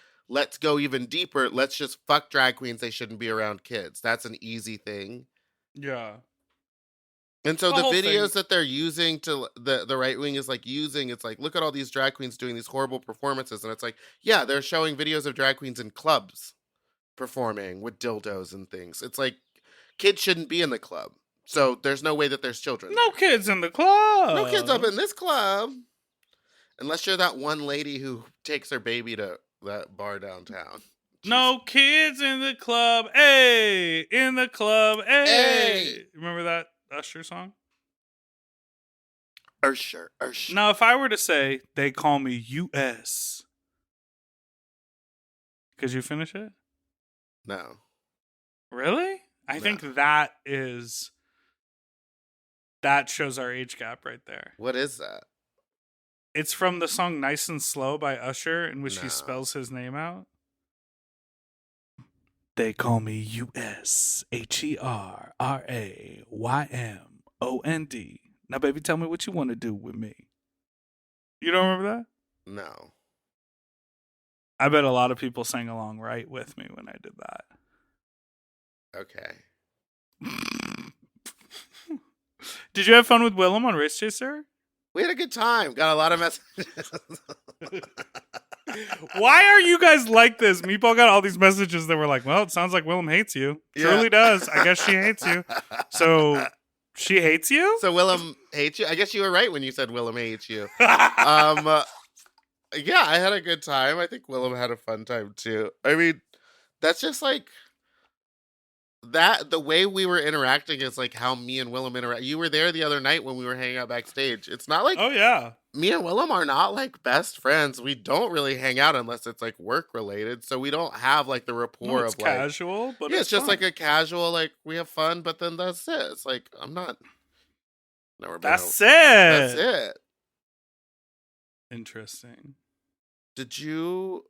Speaker 2: go even deeper. Let's just fuck drag queens. They shouldn't be around kids. That's an easy thing.
Speaker 3: Yeah.
Speaker 2: And so
Speaker 3: The
Speaker 2: the
Speaker 3: whole thing-
Speaker 2: videos that they're using to the right wing is like using, it's like, look at all these drag queens doing these horrible performances. And it's like, yeah, they're showing videos of drag queens in clubs performing with dildos and things. It's like, kids shouldn't be in the club. So there's no way that there's children.
Speaker 3: No
Speaker 2: there.
Speaker 3: kids in the club.
Speaker 2: No kids up in this club. Unless you're that one lady who takes her baby to that bar downtown.
Speaker 3: No kids in the club. Hey, in the club. Hey.
Speaker 2: Hey.
Speaker 3: Remember that Usher song?
Speaker 2: Usher.
Speaker 3: Now, if I were to say they call me US, could you finish it?
Speaker 2: No.
Speaker 3: Really? I
Speaker 2: No.
Speaker 3: think that shows our age gap right there.
Speaker 2: What is that?
Speaker 3: It's from the song Nice and Slow by Usher, in which
Speaker 2: No.
Speaker 3: he spells his name out. They call me USHERRAYMOND. Now, baby, tell me what you want to do with me. You don't remember that?
Speaker 2: No.
Speaker 3: I bet a lot of people sang along right with me when I did that.
Speaker 2: Okay.
Speaker 3: Did you have fun with Willem on Race Chaser?
Speaker 2: We had a good time. Got a lot of messages.
Speaker 3: Why are you guys like this? Meatball got all these messages that were like, well, it sounds like Willem hates you.
Speaker 2: Yeah.
Speaker 3: Truly does. I guess she hates you. So she hates you?
Speaker 2: So Willem hates you? I guess you were right when you said Willem hates you. Yeah, I had a good time. I think Willem had a fun time too. I mean, that's just like that. The way we were interacting is like how me and Willem interact. You were there the other night when we were hanging out backstage. It's not like
Speaker 3: Oh, yeah.
Speaker 2: me and Willem are not like best friends. We don't really hang out unless it's like work related. So we don't have like the rapport
Speaker 3: No, it's
Speaker 2: of like
Speaker 3: casual, but
Speaker 2: yeah, it's just
Speaker 3: fun.
Speaker 2: like a casual like we have fun, but then that's it. It's like I'm not. Never been.
Speaker 3: That's it.
Speaker 2: That's it.
Speaker 3: Interesting.
Speaker 2: Did you?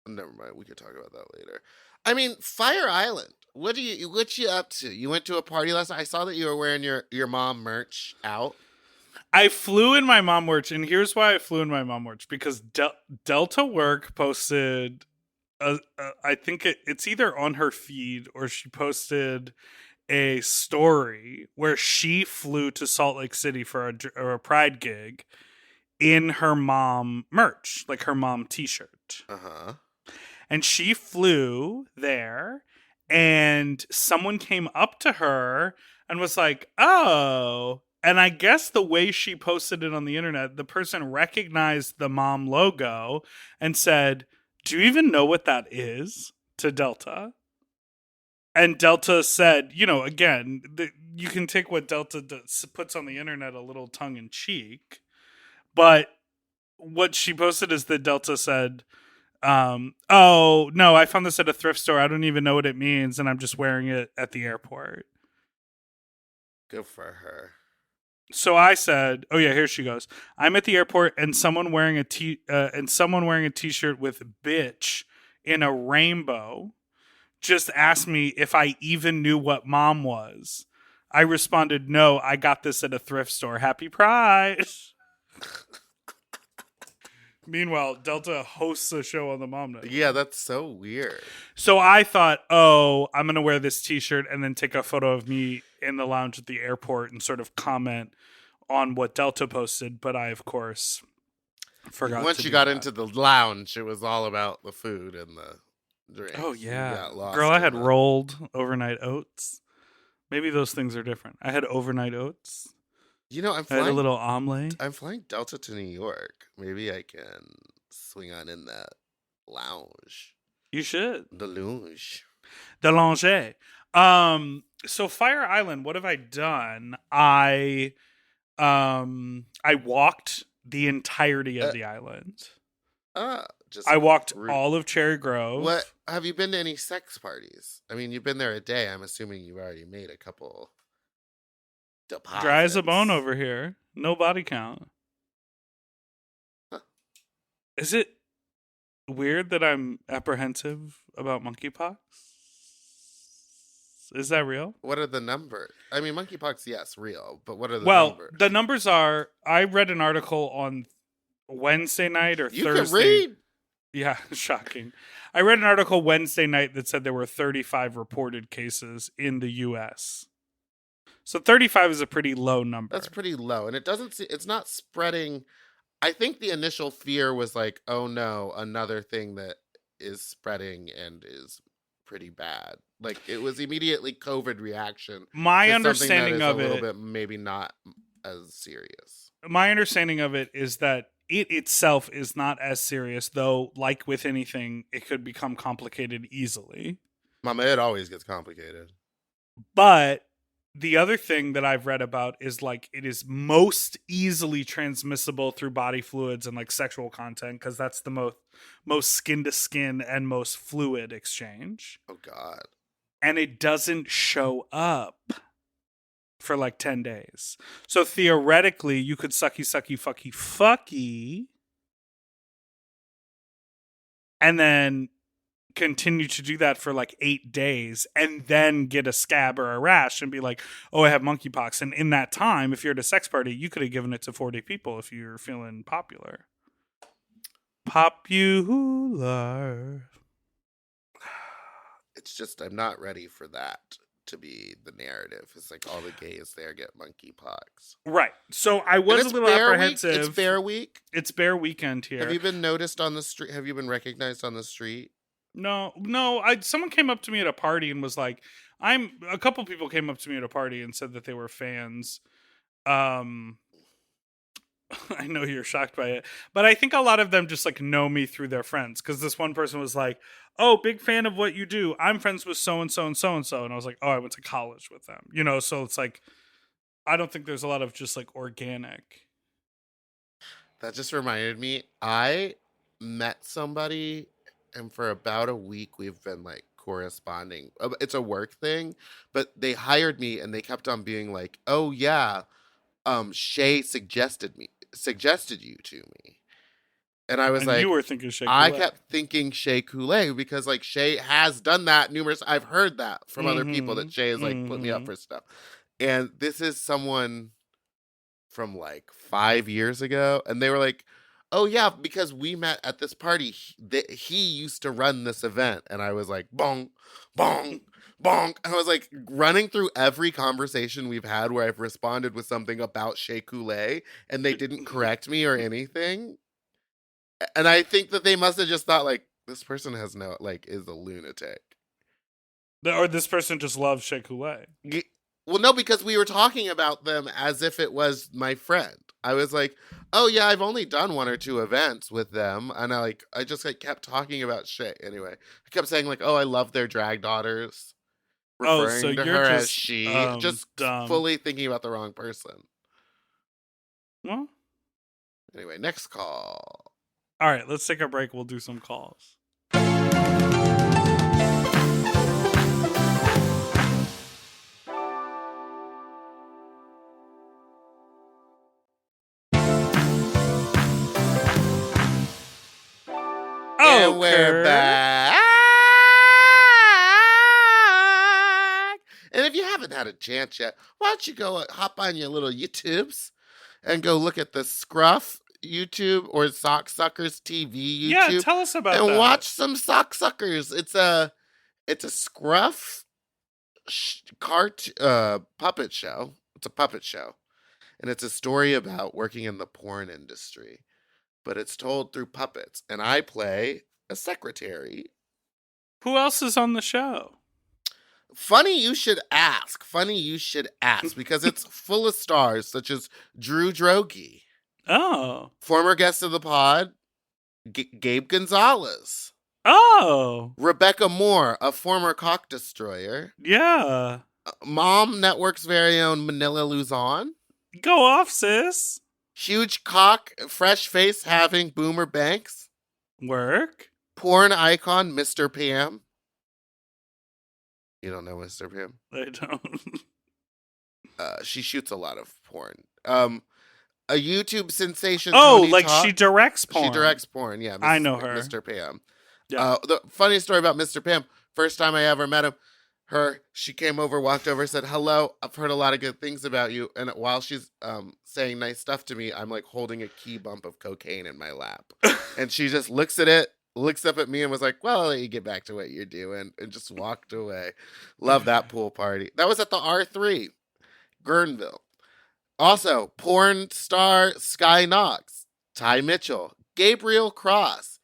Speaker 2: Never mind. We could talk about that later. I mean, Fire Island. What you up to? You went to a party last night. I saw that you were wearing your mom merch out.
Speaker 3: I flew in my mom merch, and here's why I flew in my mom merch, because Delta Work posted, I think it's either on her feed or she posted a story where she flew to Salt Lake City for a Pride gig in her mom merch, like her mom t-shirt.
Speaker 2: Uh-huh.
Speaker 3: And she flew there, and someone came up to her and was like, oh. And I guess the way she posted it on the internet, the person recognized the mom logo and said, do you even know what that is? To Delta. And Delta said, again, you can take what Delta puts on the internet a little tongue in cheek. But what she posted is that Delta said, oh, no, I found this at a thrift store. I don't even know what it means, and I'm just wearing it at the airport.
Speaker 2: Good for her.
Speaker 3: So I said, "Oh yeah, here she goes. I'm at the airport, and someone wearing a t-shirt with "bitch" in a rainbow just asked me if I even knew what mom was. I responded, "No, I got this at a thrift store. Happy Pride." Meanwhile, Delta hosts a show on the Mom Network.
Speaker 2: Yeah, that's so weird.
Speaker 3: So I thought, oh, I'm going to wear this t-shirt and then take a photo of me in the lounge at the airport and sort of comment on what Delta posted. But I, of course, forgot
Speaker 2: Once
Speaker 3: to
Speaker 2: you
Speaker 3: do
Speaker 2: got
Speaker 3: that.
Speaker 2: into the lounge, it was all about the food and the drinks.
Speaker 3: Oh,
Speaker 2: You
Speaker 3: yeah.
Speaker 2: got lost
Speaker 3: Girl, I
Speaker 2: in
Speaker 3: had
Speaker 2: the-
Speaker 3: rolled overnight oats. Maybe those things are different. I had overnight oats.
Speaker 2: You know,
Speaker 3: I had a little omelet.
Speaker 2: I'm flying Delta to New York. Maybe I can swing on in that lounge.
Speaker 3: You should.
Speaker 2: The lounge.
Speaker 3: The lounge. So Fire Island, what have I done? I walked the entirety of the island.
Speaker 2: Just
Speaker 3: I walked
Speaker 2: rude.
Speaker 3: all of Cherry Grove.
Speaker 2: What have you been to any sex parties? I mean, you've been there a day. I'm assuming you've already made a couple deposits.
Speaker 3: Dry as a bone over here. No body count.
Speaker 2: Huh.
Speaker 3: Is it weird that I'm apprehensive about monkeypox? Is that real?
Speaker 2: What are the numbers? I mean, monkeypox, yes, real. But what are the
Speaker 3: Well,
Speaker 2: numbers?
Speaker 3: the numbers are. I read an article on Wednesday night or
Speaker 2: You
Speaker 3: Thursday.
Speaker 2: can read.
Speaker 3: Yeah, shocking. I read an article Wednesday night that said there were 35 reported cases in the U.S. So 35 is a pretty low number.
Speaker 2: That's pretty low, and it's not spreading. I think the initial fear was like, oh no, another thing that is spreading and is pretty bad. Like it was immediately COVID reaction.
Speaker 3: My
Speaker 2: to
Speaker 3: understanding
Speaker 2: something that is
Speaker 3: of
Speaker 2: a little
Speaker 3: it,
Speaker 2: bit maybe not as serious.
Speaker 3: my understanding of it is that it itself is not as serious, though. Like with anything, it could become complicated easily.
Speaker 2: Mama, it always gets complicated.
Speaker 3: But the other thing that I've read about is like it is most easily transmissible through body fluids and like sexual content because that's the most skin to skin and most fluid exchange.
Speaker 2: Oh God.
Speaker 3: And it doesn't show up for like 10 days. So theoretically, you could sucky, fucky, and then continue to do that for like 8 days and then get a scab or a rash and be like, oh, I have monkeypox. And in that time, if you're at a sex party, you could have given it to 40 people if you're feeling popular. Popular.
Speaker 2: It's just I'm not ready for that to be the narrative. It's like all the gays there get monkeypox.
Speaker 3: Right. So I
Speaker 2: And
Speaker 3: was
Speaker 2: it's
Speaker 3: a little
Speaker 2: Bear
Speaker 3: apprehensive.
Speaker 2: Week. It's Bear Week.
Speaker 3: It's Bear Weekend here.
Speaker 2: Have you been noticed on the street? Have you been recognized on the street?
Speaker 3: No. Someone came up to me at a party and was like, a couple people came up to me at a party and said that they were fans. I know you're shocked by it, but I think a lot of them just like know me through their friends. Cause this one person was like, oh, big fan of what you do. I'm friends with so-and-so and so-and-so. And I was like, oh, I went to college with them, so it's like, I don't think there's a lot of just like organic.
Speaker 2: That just reminded me. I met somebody, and for about a week, we've been like corresponding. It's a work thing, but they hired me, and they kept on being like, "Oh yeah, Shay suggested you to me," and I was
Speaker 3: And
Speaker 2: like,
Speaker 3: you were thinking Shea
Speaker 2: I
Speaker 3: Coulee.
Speaker 2: kept thinking Shay Coulee because like Shay has done that numerous. I've heard that from other people that Shay has like put me up for stuff, and this is someone from like 5 years ago, and they were like, oh yeah, because we met at this party. He used to run this event, and I was like, bong, bong, bong. And I was like running through every conversation we've had where I've responded with something about Shea Coulee, and they didn't correct me or anything. And I think that they must have just thought like this person has no is a lunatic.
Speaker 3: Or this person just loves Shea Coulee.
Speaker 2: Well, no, because we were talking about them as if it was my friend. I was like, oh yeah, I've only done 1 or 2 events with them. And I just kept talking about shit. Anyway, I kept saying like, oh, I love their drag daughters. Referring
Speaker 3: so
Speaker 2: to
Speaker 3: you're
Speaker 2: her as
Speaker 3: just,
Speaker 2: she. Just
Speaker 3: dumb.
Speaker 2: fully thinking about the wrong person.
Speaker 3: Well,
Speaker 2: Anyway, next call.
Speaker 3: All right, let's take a break. We'll do some calls.
Speaker 2: And we're back. And if you haven't had a chance yet, why don't you go hop on your little YouTubes and go look at the Scruff YouTube or Sock Suckers TV YouTube.
Speaker 3: Yeah, tell us about
Speaker 2: and
Speaker 3: that.
Speaker 2: watch some Sock Suckers. It's a Scruff puppet show. It's a puppet show, and it's a story about working in the porn industry, but it's told through puppets. And I play a secretary.
Speaker 3: Who else is on the show?
Speaker 2: Funny you should ask. Because it's full of stars such as Drew Droege.
Speaker 3: Oh.
Speaker 2: Former guest of the pod, Gabe Gonzalez.
Speaker 3: Oh.
Speaker 2: Rebecca Moore, a former cock destroyer.
Speaker 3: Yeah.
Speaker 2: Mom Network's very own Manila Luzon.
Speaker 3: Go off, sis.
Speaker 2: Huge cock, fresh face having Boomer Banks.
Speaker 3: Work.
Speaker 2: Porn icon, Mr. Pam. You don't know Mr. Pam?
Speaker 3: I don't.
Speaker 2: She shoots a lot of porn. A YouTube sensation.
Speaker 3: Oh,
Speaker 2: Tony
Speaker 3: like
Speaker 2: Talk.
Speaker 3: she directs porn.
Speaker 2: She directs porn, yeah.
Speaker 3: I know her.
Speaker 2: Mr. Pam.
Speaker 3: Yeah.
Speaker 2: The funny story about Mr. Pam, first time I ever met him, she came over, walked over, said, "Hello, I've heard a lot of good things about you." And while she's saying nice stuff to me, I'm like holding a key bump of cocaine in my lap. And she just looks at it, looks up at me and was like, "Well, I'll let you get back to what you're doing," and just walked away. Love that pool party. That was at the R3, Guerneville. Also, porn star Sky Knox, Ty Mitchell, Gabriel Cross,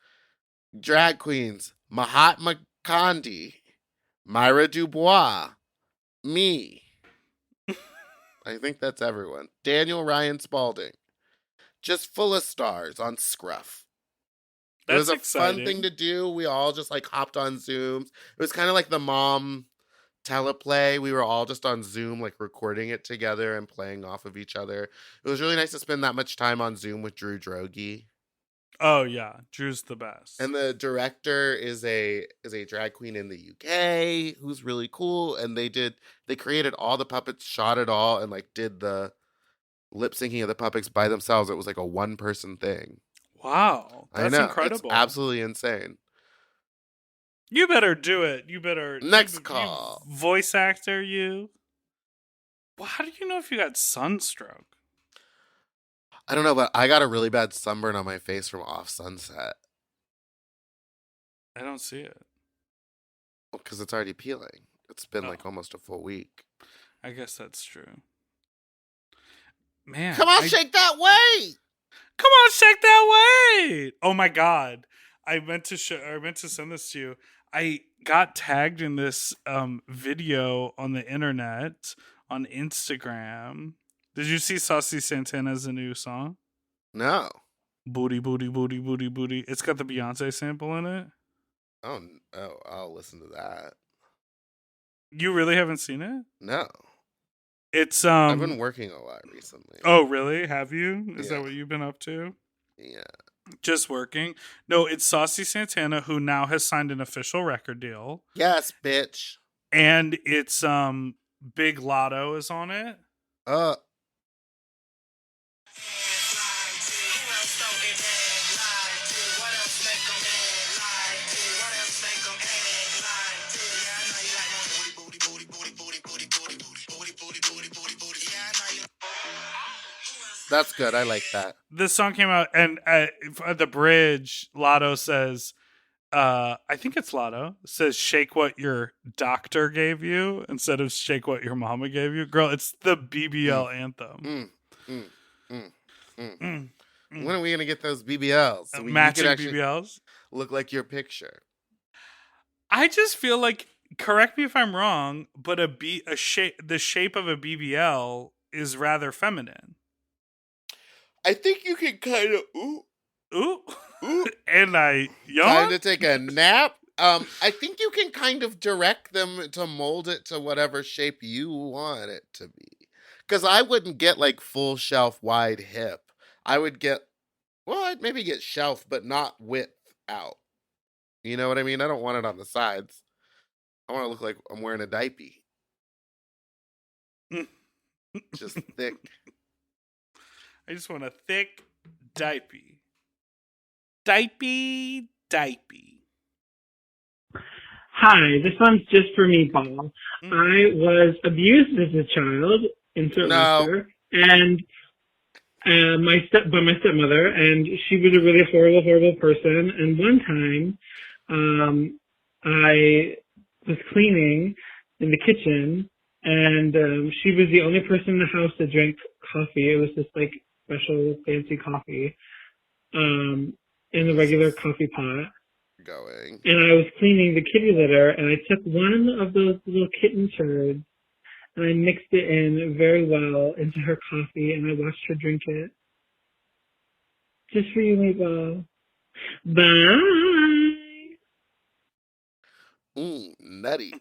Speaker 2: drag queens Mahatma Gandhi, Myra Dubois, me. I think that's everyone. Daniel Ryan Spalding. Just full of stars on Scruff. It was a fun thing to do. We all just like hopped on Zooms. It was kind of like the mom teleplay. We were all just on Zoom, like recording it together and playing off of each other. It was really nice to spend that much time on Zoom with Drew Droege.
Speaker 3: Oh yeah, Drew's the best.
Speaker 2: And the director is a drag queen in the UK who's really cool. And they created all the puppets, shot it all, and like did the lip syncing of the puppets by themselves. It was like a 1-person thing.
Speaker 3: Wow, that's
Speaker 2: I know,
Speaker 3: incredible.
Speaker 2: It's absolutely insane.
Speaker 3: You better do it. You better.
Speaker 2: Next call.
Speaker 3: You voice actor, you. Well, how do you know if you got sunstroke?
Speaker 2: I don't know, but I got a really bad sunburn on my face from off sunset.
Speaker 3: I don't see it.
Speaker 2: Well, because it's already peeling. It's been like almost a full week.
Speaker 3: I guess that's true. Man.
Speaker 2: Come on, shake that weight!
Speaker 3: Come on, shake that weight! Oh my God. I meant to send this to you. I got tagged in this video on the internet on Instagram. Did you see Saucy Santana's new song?
Speaker 2: No.
Speaker 3: Booty, booty, booty, booty, booty. It's got the Beyonce sample in it.
Speaker 2: Oh, I'll listen to that.
Speaker 3: You really haven't seen it?
Speaker 2: No.
Speaker 3: It's
Speaker 2: I've been working a lot recently.
Speaker 3: Oh, really? Have you? Is
Speaker 2: Yeah.
Speaker 3: that what you've been up to?
Speaker 2: Yeah.
Speaker 3: Just working? No, it's Saucy Santana, who now has signed an official record deal.
Speaker 2: Yes, bitch.
Speaker 3: And it's Big Lotto is on it.
Speaker 2: That's good. I like that.
Speaker 3: This song came out, and at the bridge, Lotto says, I think it's Lotto, says, "Shake what your doctor gave you," instead of "shake what your mama gave you." Girl, it's the BBL anthem.
Speaker 2: When are we going to get those BBLs? So
Speaker 3: Matching BBLs?
Speaker 2: Look like your picture.
Speaker 3: I just feel like, correct me if I'm wrong, but the shape of a BBL is rather feminine.
Speaker 2: I think you can kind of
Speaker 3: Ooh. And I yawn.
Speaker 2: Time to take a nap. I think you can kind of direct them to mold it to whatever shape you want it to be. Because I wouldn't get like full shelf wide hip. I would get Well, I'd maybe get shelf, but not width out. You know what I mean? I don't want it on the sides. I want to look like I'm wearing a diaper. Just thick.
Speaker 3: I just want a thick diaper. Diaper.
Speaker 5: Hi, this one's just for Meatball. I was abused as a child, insert
Speaker 2: No.
Speaker 5: Lester, and by my stepmother, and she was a really horrible, horrible person. And one time, I was cleaning in the kitchen, and she was the only person in the house that drank coffee. It was this like special fancy coffee, in the regular coffee pot.
Speaker 2: Going.
Speaker 5: And I was cleaning the kitty litter, and I took one of those little kitten turds, and I mixed it in very well into her coffee, and I watched her drink it. Just for you, Meatball. Bye!
Speaker 2: Nutty.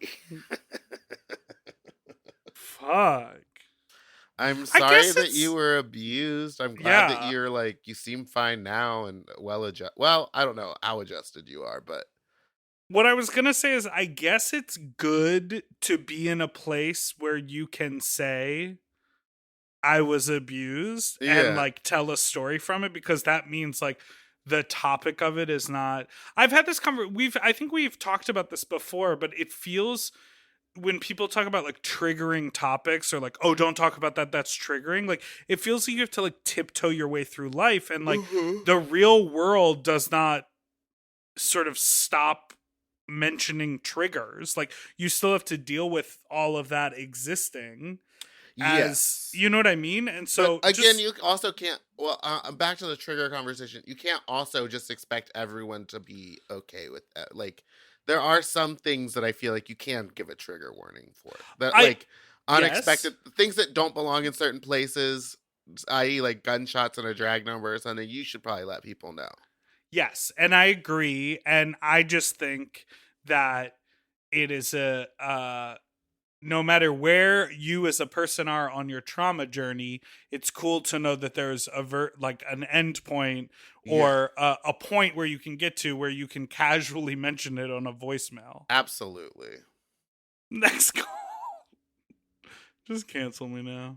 Speaker 3: Fuck.
Speaker 2: I'm sorry
Speaker 3: guess
Speaker 2: that you were abused. I'm glad that you're like, you seem fine now and well adjusted. Well, I don't know how adjusted you are, but.
Speaker 3: What I was going to say is I guess it's good to be in a place where you can say I was abused and like tell a story from it, because that means like the topic of it is not. I've had this I think we've talked about this before, but it feels when people talk about like triggering topics or like, oh, don't talk about that, that's triggering. Like it feels like you have to like tiptoe your way through life, and like the real world does not sort of stop mentioning triggers. Like you still have to deal with all of that existing. As you know what I mean? And so
Speaker 2: but again, you also can't, well, back to the trigger conversation, you can't also just expect everyone to be okay with that. Like there are some things that I feel like you can give a trigger warning for, that like unexpected things that don't belong in certain places, i.e. like gunshots in a drag number or something. You should probably let people know.
Speaker 3: Yes, and I agree, and I just think that it is no matter where you as a person are on your trauma journey, it's cool to know that there's like an end point or a point where you can get to where you can casually mention it on a voicemail.
Speaker 2: Absolutely.
Speaker 3: Next call. Just cancel me now.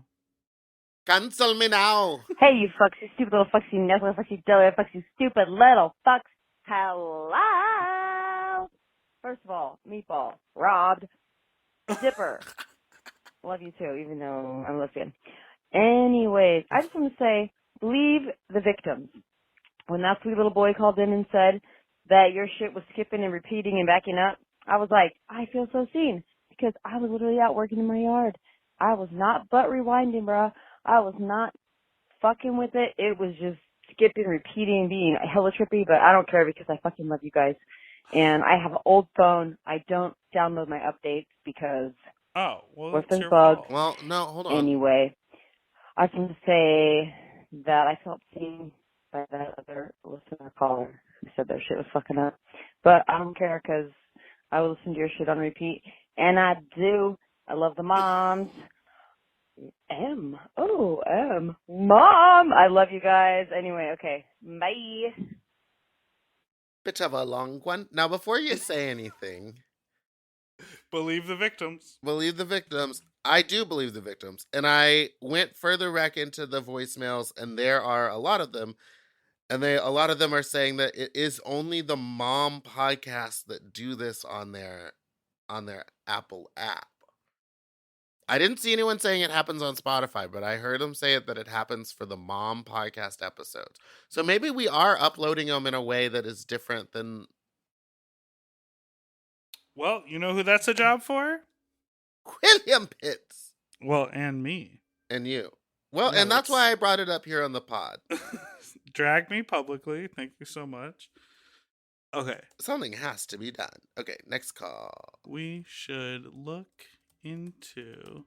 Speaker 2: Cancel me now.
Speaker 6: Hey, you fucks, you stupid little fucks, you nuts, little fucks, you dumb little fucks, you stupid little fucks. Hello. First of all, Meatball, robbed. Zipper. Love you too, even though I'm lesbian. Anyways, I just want to say, believe the victims. When that sweet little boy called in and said that your shit was skipping and repeating and backing up, I was like, I feel so seen, because I was literally out working in my yard. I was not butt rewinding, bruh. I was not fucking with it. It was just skipping, repeating, being hella trippy, but I don't care because I fucking love you guys. And I have an old phone. I don't download my updates because
Speaker 3: well,
Speaker 6: there's bugs.
Speaker 2: Well, no, hold on.
Speaker 6: Anyway, I just want to say that I felt seen by that other listener caller who said their shit was fucking up. But I don't care because I will listen to your shit on repeat. And I do. I love the moms. Mom! I love you guys. Anyway, okay. Bye.
Speaker 2: Bit of a long one. Now, before you say anything,
Speaker 3: believe the victims.
Speaker 2: Believe the victims. I do believe the victims. And I went further back into the voicemails, and there are a lot of them. And a lot of them are saying that it is only the mom podcasts that do this on their Apple app. I didn't see anyone saying it happens on Spotify, but I heard them say that it happens for the mom podcast episodes. So maybe we are uploading them in a way that is different than...
Speaker 3: Well, you know who that's a job for?
Speaker 2: William Pitts.
Speaker 3: Well, and me.
Speaker 2: And you. Well, yeah, and that's why I brought it up here on the pod.
Speaker 3: Drag me publicly. Thank you so much. Okay.
Speaker 2: Something has to be done. Okay, next call.
Speaker 3: We should look into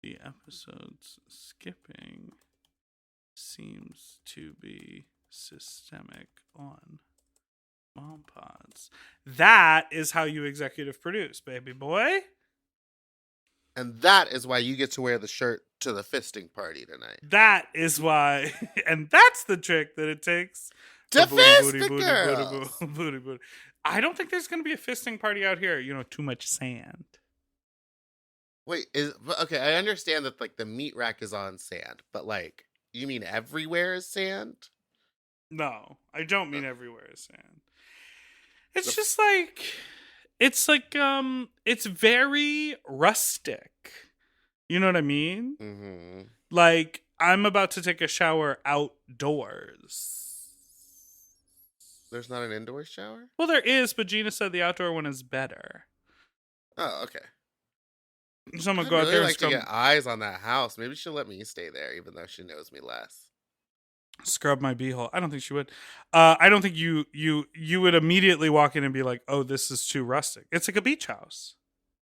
Speaker 3: the episodes skipping. Seems to be systemic on mom pods. That is how you executive produce, baby boy.
Speaker 2: And that is why you get to wear the shirt to the fisting party tonight.
Speaker 3: That is why, and that's the trick that it takes.
Speaker 2: To
Speaker 3: Booty,
Speaker 2: fist
Speaker 3: booty,
Speaker 2: the
Speaker 3: booty,
Speaker 2: girls.
Speaker 3: booty, booty, booty. I don't think there's going to be a fisting party out here. Too much sand.
Speaker 2: Wait, okay, I understand that like the meat rack is on sand, but like you mean everywhere is sand?
Speaker 3: No, I don't mean everywhere is sand. It's
Speaker 2: The-
Speaker 3: just like it's very rustic. You know what I mean?
Speaker 2: Mm-hmm.
Speaker 3: Like I'm about to take a shower outdoors.
Speaker 2: There's not an indoor shower?
Speaker 3: Well, there is, but Gina said the outdoor one is better.
Speaker 2: Oh, okay.
Speaker 3: So I'm gonna
Speaker 2: I'd
Speaker 3: go out
Speaker 2: really
Speaker 3: there
Speaker 2: like
Speaker 3: and
Speaker 2: to get eyes on that house. Maybe she'll let me stay there, even though she knows me less.
Speaker 3: scrub my beehole. I don't think she would. I don't think you would immediately walk in and be like, "Oh, this is too rustic." It's like a beach house.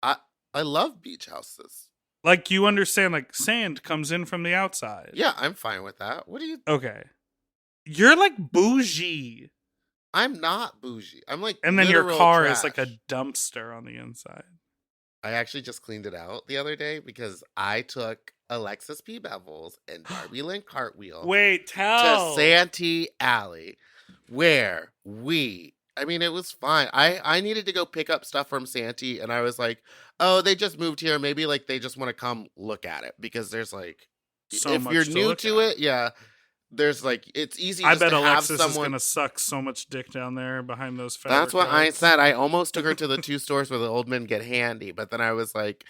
Speaker 2: I love beach houses.
Speaker 3: Like you understand, like sand comes in from the outside.
Speaker 2: Yeah, I'm fine with that. What do you?
Speaker 3: Okay. You're like bougie,
Speaker 2: I'm not bougie. I'm like,
Speaker 3: and then your
Speaker 2: literal
Speaker 3: car is like
Speaker 2: trash.
Speaker 3: a dumpster on the inside.
Speaker 2: I actually just cleaned it out the other day because I took Alexis P. Bevels and Darby Lynn Cartwheel
Speaker 3: Wait,
Speaker 2: to
Speaker 3: tell.
Speaker 2: Santee Alley, where I mean, it was fine. I needed to go pick up stuff from Santee, and I was like, oh, they just moved here. Maybe like they just want to come look at it because there's like,
Speaker 3: So
Speaker 2: if
Speaker 3: much
Speaker 2: you're
Speaker 3: to
Speaker 2: new
Speaker 3: look
Speaker 2: to
Speaker 3: at.
Speaker 2: it, yeah, there's like, it's easy
Speaker 3: I
Speaker 2: just
Speaker 3: bet
Speaker 2: to have
Speaker 3: Alexis is
Speaker 2: someone.
Speaker 3: gonna suck so much dick down there behind those fabric
Speaker 2: That's what I
Speaker 3: rugs.
Speaker 2: said. I almost took her to the two stores where the old men get handy, but then I was like,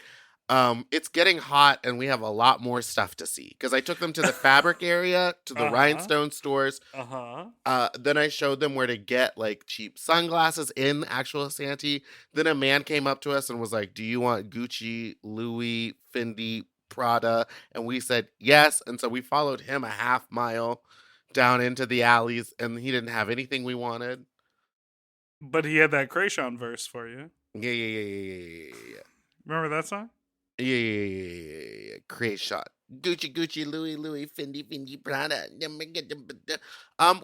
Speaker 2: it's getting hot and we have a lot more stuff to see. Because I took them to the fabric area, to the rhinestone stores. Then I showed them where to get like cheap sunglasses in actual Santee. Then a man came up to us and was like, do you want Gucci, Louis, Fendi, Prada? And we said yes. And so we followed him a half mile down into the alleys, and he didn't have anything we wanted.
Speaker 3: But he had that Krayshawn verse for you.
Speaker 2: Yeah.
Speaker 3: Remember that song?
Speaker 2: Yeah. Great shot. Gucci, Louis, Fendi, Prada.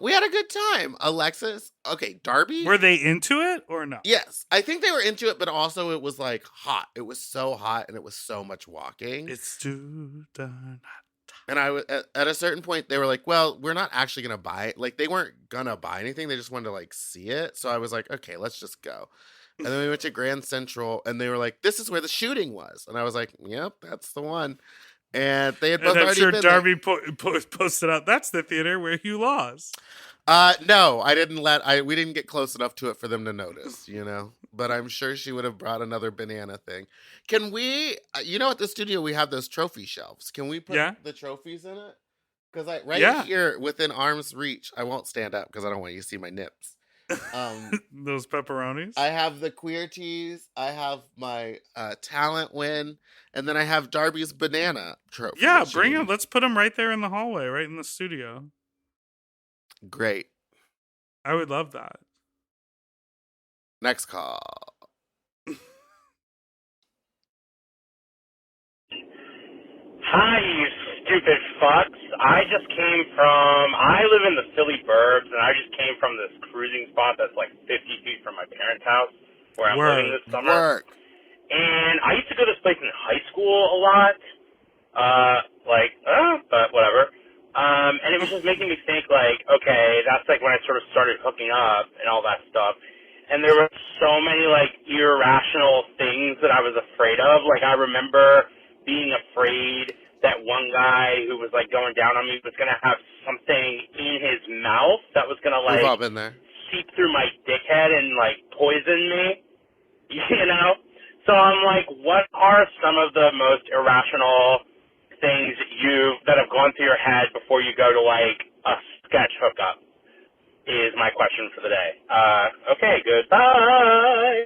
Speaker 2: We had a good time. Alexis. Okay, Darby.
Speaker 3: Were they into it or no?
Speaker 2: Yes, I think they were into it, but also it was like hot. It was so hot, and it was so much walking.
Speaker 3: It's too darn hot.
Speaker 2: And I was at a certain point, they were like, "Well, we're not actually gonna buy it." Like they weren't gonna buy anything; they just wanted to like see it. So I was like, "Okay, let's just go." And then we went to Grand Central, and they were like, "This is where the shooting was," and I was like, "Yep, that's the one." And they had both
Speaker 3: And I'm
Speaker 2: already
Speaker 3: sure
Speaker 2: been
Speaker 3: Darby posted out, "That's the theater where you lost."
Speaker 2: No, I didn't we didn't get close enough to it for them to notice, but I'm sure she would have brought another banana thing. Can we, at the studio, we have those trophy shelves. Can we put the trophies in it? Because here within arm's reach, I won't stand up because I don't want you to see my nips.
Speaker 3: Those pepperonis.
Speaker 2: I have the queer tees. I have my talent win. And then I have Darby's banana trophy.
Speaker 3: Yeah, bring them. Let's put them right there in the hallway, right in the studio.
Speaker 2: Great.
Speaker 3: I would love that.
Speaker 2: Next call.
Speaker 7: Hi, you stupid fucks. I live in the Philly burbs, and I just came from this cruising spot that's like 50 feet from my parents' house, where I'm living this summer. And I used to go to this place in high school a lot, but whatever. And it was just making me think, like, okay, that's like when I sort of started hooking up and all that stuff. And there were so many, like, irrational things that I was afraid of. Like, I remember being afraid that one guy who was, like, going down on me was going to have something in his mouth that was going to, like,
Speaker 2: we've all been there.
Speaker 7: Seep through my dickhead and, like, poison me, So I'm like, what are some of the most irrational things that have gone through your head before you go to, like, a sketch hookup? Is my question for the day. Okay, goodbye.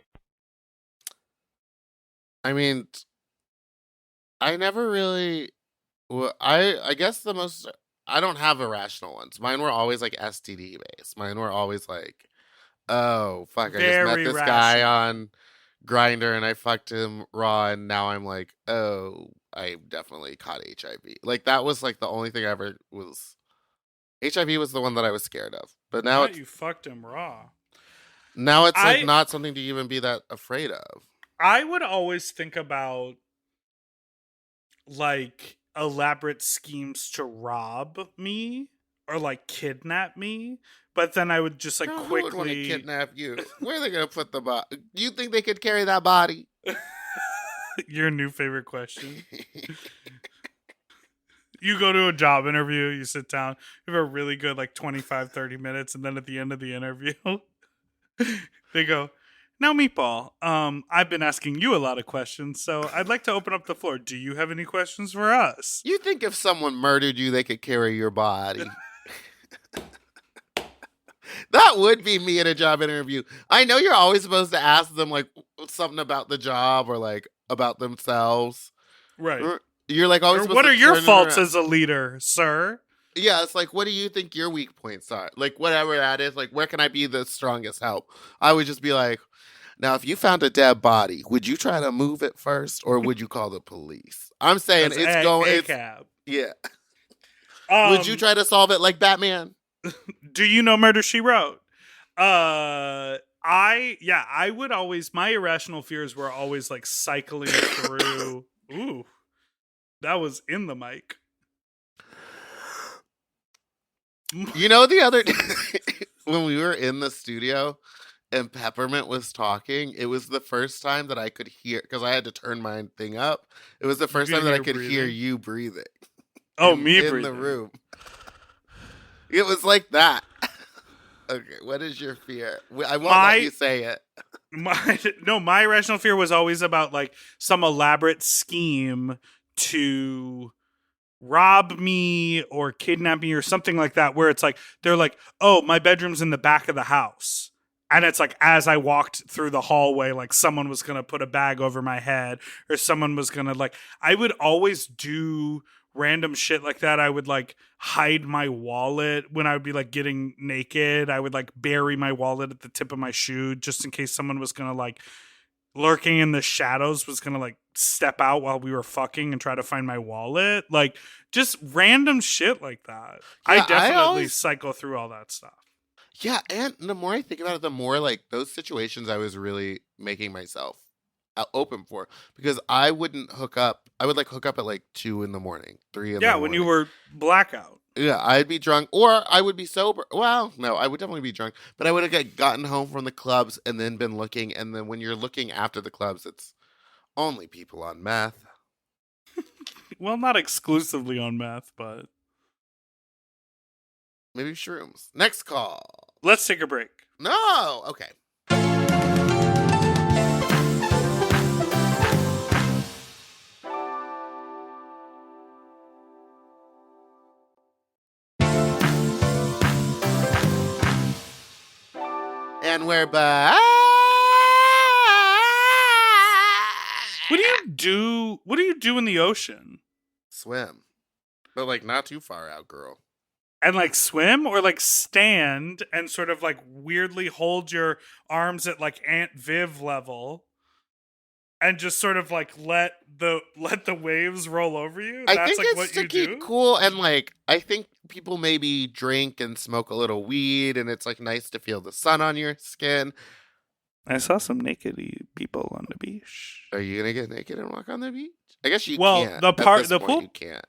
Speaker 2: I mean, I never really. Well, I guess I don't have irrational ones. Mine were always like STD based. Mine were always like, oh fuck, I just met this guy on Grindr and I fucked him raw, and now I'm like, oh, I definitely caught HIV. Like that was like the only thing I ever was. HIV was the one that I was scared of, but now
Speaker 3: you fucked him raw.
Speaker 2: Now it's like not something to even be that afraid of.
Speaker 3: I would always think about like elaborate schemes to rob me or like kidnap me, but then I would just like
Speaker 2: Girl, who would want to
Speaker 3: quickly
Speaker 2: kidnap you? Where are they gonna put the body? Do you think they could carry that body?
Speaker 3: your new favorite question. You go to a job interview, you sit down, you have a really good like 25, 30 minutes, and then at the end of the interview, they go, "Now, Meatball, I've been asking you a lot of questions, so I'd like to open up the floor. Do you have any questions for us?"
Speaker 2: You think if someone murdered you, they could carry your body? That would be me at a job interview. I know you're always supposed to ask them like something about the job or like about themselves.
Speaker 3: Right.
Speaker 2: You're like always
Speaker 3: Or
Speaker 2: supposed
Speaker 3: what
Speaker 2: to
Speaker 3: are your
Speaker 2: turn it
Speaker 3: faults
Speaker 2: around.
Speaker 3: as a leader, sir?
Speaker 2: Yeah, it's like, what do you think your weak points are? Like, whatever that is, like, where can I be the strongest help? I would just be like, now, if you found a dead body, would you try to move it first or would you call the police? I'm saying
Speaker 3: That's
Speaker 2: it's going,
Speaker 3: a
Speaker 2: it's,
Speaker 3: cab.
Speaker 2: yeah. Would you try to solve it like Batman?
Speaker 3: Do you know Murder, She Wrote? I would always, my irrational fears were always like cycling through. Ooh, that was in the mic.
Speaker 2: You know, the other day when we were in the studio and Peppermint was talking, it was the first time that I could hear, because I had to turn my thing up. It was the first
Speaker 3: could
Speaker 2: time that I
Speaker 3: hear
Speaker 2: could hear
Speaker 3: breathing?
Speaker 2: you breathing.
Speaker 3: Oh, me
Speaker 2: in
Speaker 3: breathing.
Speaker 2: the room. It was like that. Okay, what is your fear? I won't let you say it.
Speaker 3: My irrational fear was always about like some elaborate scheme to rob me or kidnap me or something like that, where it's like they're like, oh, my bedroom's in the back of the house, and it's like as I walked through the hallway, like someone was gonna put a bag over my head or someone was gonna like, I would always do random shit like that. I would like hide my wallet when I would be like getting naked. I would like bury my wallet at the tip of my shoe just in case someone was gonna like lurking in the shadows was gonna like step out while we were fucking and try to find my wallet. Like just random shit like that.
Speaker 2: Yeah,
Speaker 3: I definitely
Speaker 2: always-
Speaker 3: cycle through all that stuff.
Speaker 2: Yeah, and the more I think about it, the more like those situations I was really making myself open for, because I wouldn't hook up. I would like hook up at like 2 in the morning, 3 in the morning.
Speaker 3: Yeah, when you were blackout.
Speaker 2: Yeah, I'd be drunk or I would be sober. Well, no, I would definitely be drunk, but I would have gotten home from the clubs and then been looking. And then when you're looking after the clubs, it's only people on meth.
Speaker 3: Well, not exclusively on meth, but
Speaker 2: Maybe shrooms. Next call.
Speaker 3: let's take a break.
Speaker 2: No. Okay. And we're back.
Speaker 3: What do you do? What do you do in the ocean?
Speaker 2: Swim. But like not too far out, girl.
Speaker 3: And like swim or like stand and sort of like weirdly hold your arms at like Aunt Viv level and just sort of like let the waves roll over you?
Speaker 2: I
Speaker 3: That's
Speaker 2: think
Speaker 3: like
Speaker 2: it's
Speaker 3: what
Speaker 2: to
Speaker 3: you
Speaker 2: keep
Speaker 3: do?
Speaker 2: cool, and like I think people maybe drink and smoke a little weed, and it's like nice to feel the sun on your skin.
Speaker 3: I saw some naked people on the beach.
Speaker 2: Are you gonna get naked and walk on the beach? I guess you
Speaker 3: Well,
Speaker 2: can't.
Speaker 3: the
Speaker 2: At
Speaker 3: part-
Speaker 2: this
Speaker 3: the
Speaker 2: point,
Speaker 3: pool-
Speaker 2: you can't.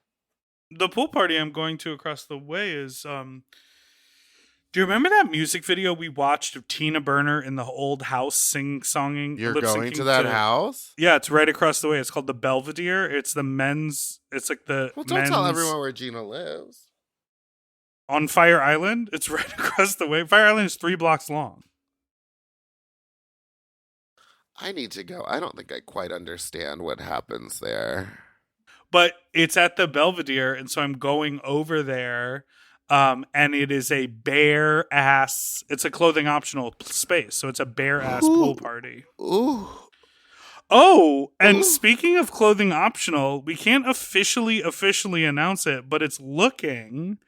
Speaker 3: The pool party I'm going to across the way is do you remember that music video we watched of Tina Burner in the old house singing?
Speaker 2: You're
Speaker 3: lip
Speaker 2: going
Speaker 3: syncing
Speaker 2: to that house?
Speaker 3: Yeah, it's right across the way. It's called the Belvedere. It's the men's. It's like the
Speaker 2: Well, don't
Speaker 3: men's
Speaker 2: tell everyone where Gina lives.
Speaker 3: on Fire Island. It's right across the way. Fire Island is 3 blocks long.
Speaker 2: I need to go. I don't think I quite understand what happens there.
Speaker 3: But it's at the Belvedere, and so I'm going over there. And it is a bare ass. It's a clothing optional space, so it's a bare ass pool party.
Speaker 2: Ooh.
Speaker 3: Oh, and
Speaker 2: Ooh.
Speaker 3: speaking of clothing optional, we can't officially announce it, but it's looking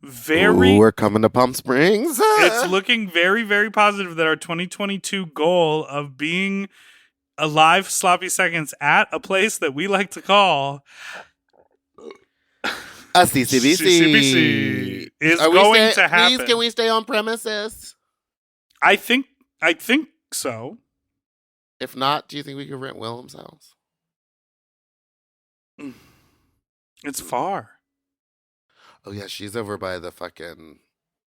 Speaker 3: very.
Speaker 2: Ooh, we're coming to Palm Springs.
Speaker 3: It's looking very, very positive that our 2022 goal of being a live sloppy seconds at a place that we like to call
Speaker 2: a CCBC.
Speaker 3: CCBC is
Speaker 2: Are we
Speaker 3: going
Speaker 2: stay-
Speaker 3: to happen.
Speaker 2: Please, can we stay on premises?
Speaker 3: I think so.
Speaker 2: If not, do you think we could rent Willem's house?
Speaker 3: It's far.
Speaker 2: Oh yeah, she's over by the fucking.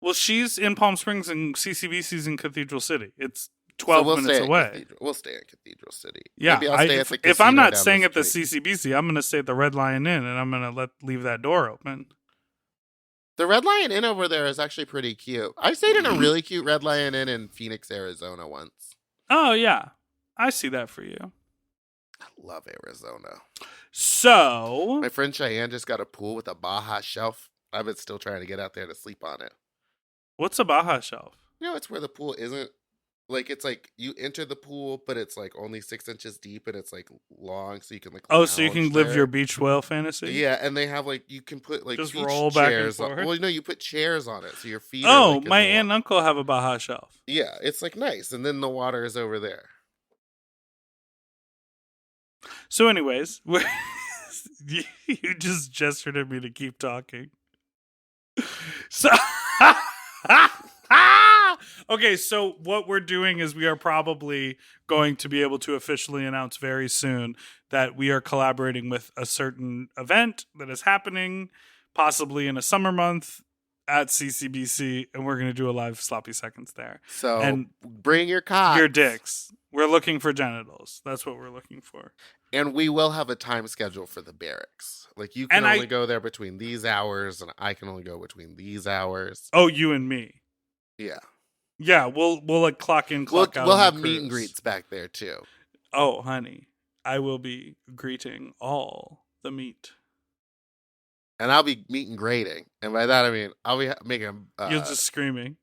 Speaker 3: Well, she's in Palm Springs and CCBC's in Cathedral City. It's
Speaker 2: So
Speaker 3: 12
Speaker 2: we'll
Speaker 3: minutes
Speaker 2: stay
Speaker 3: away.
Speaker 2: at Cathedral. We'll stay at Cathedral City.
Speaker 3: Yeah,
Speaker 2: Maybe I'll stay at the
Speaker 3: if I'm
Speaker 2: casino
Speaker 3: not
Speaker 2: down
Speaker 3: staying
Speaker 2: the
Speaker 3: at the
Speaker 2: street.
Speaker 3: CCBC, I'm going to stay at the Red Lion Inn, and I'm going to leave that door open.
Speaker 2: The Red Lion Inn over there is actually pretty cute. I stayed in a really cute Red Lion Inn in Phoenix, Arizona once.
Speaker 3: Oh, yeah. I see that for you.
Speaker 2: I love Arizona.
Speaker 3: So,
Speaker 2: My friend Cheyenne just got a pool with a Baja shelf. I've been still trying to get out there to sleep on it.
Speaker 3: what's a Baja shelf?
Speaker 2: You know, it's where the pool isn't, like, it's like you enter the pool, but it's like only 6 inches deep and it's like long, so you can like.
Speaker 3: Oh, so you can
Speaker 2: lounge
Speaker 3: live
Speaker 2: there.
Speaker 3: your beach whale fantasy?
Speaker 2: Yeah, and they have like, you can put like
Speaker 3: Just
Speaker 2: beach
Speaker 3: roll back and
Speaker 2: chairs on.
Speaker 3: forth?
Speaker 2: Well, no, you put chairs on it, so your feet.
Speaker 3: Oh,
Speaker 2: are like in
Speaker 3: my
Speaker 2: the
Speaker 3: aunt and uncle have a Baja shelf.
Speaker 2: Yeah, it's like nice, and then the water is over there.
Speaker 3: So, anyways, you just gestured at me to keep talking. So, okay, so what we're doing is we are probably going to be able to officially announce very soon that we are collaborating with a certain event that is happening, possibly in a summer month at CCBC, and we're going to do a live sloppy seconds there.
Speaker 2: So
Speaker 3: And
Speaker 2: bring your cock.
Speaker 3: your dicks. We're looking for genitals. That's what we're looking for.
Speaker 2: And we will have a time schedule for the barracks. Like you can
Speaker 3: And
Speaker 2: only go there between these hours, and I can only go between these hours.
Speaker 3: Oh, you and me.
Speaker 2: Yeah,
Speaker 3: Yeah, we'll like clock in, clock out.
Speaker 2: We'll
Speaker 3: on the
Speaker 2: have meet and
Speaker 3: cruise.
Speaker 2: greets back there too.
Speaker 3: Oh, honey, I will be greeting all the meat.
Speaker 2: And I'll be meet and greeting, and by that I mean I'll be making.
Speaker 3: You're just screaming.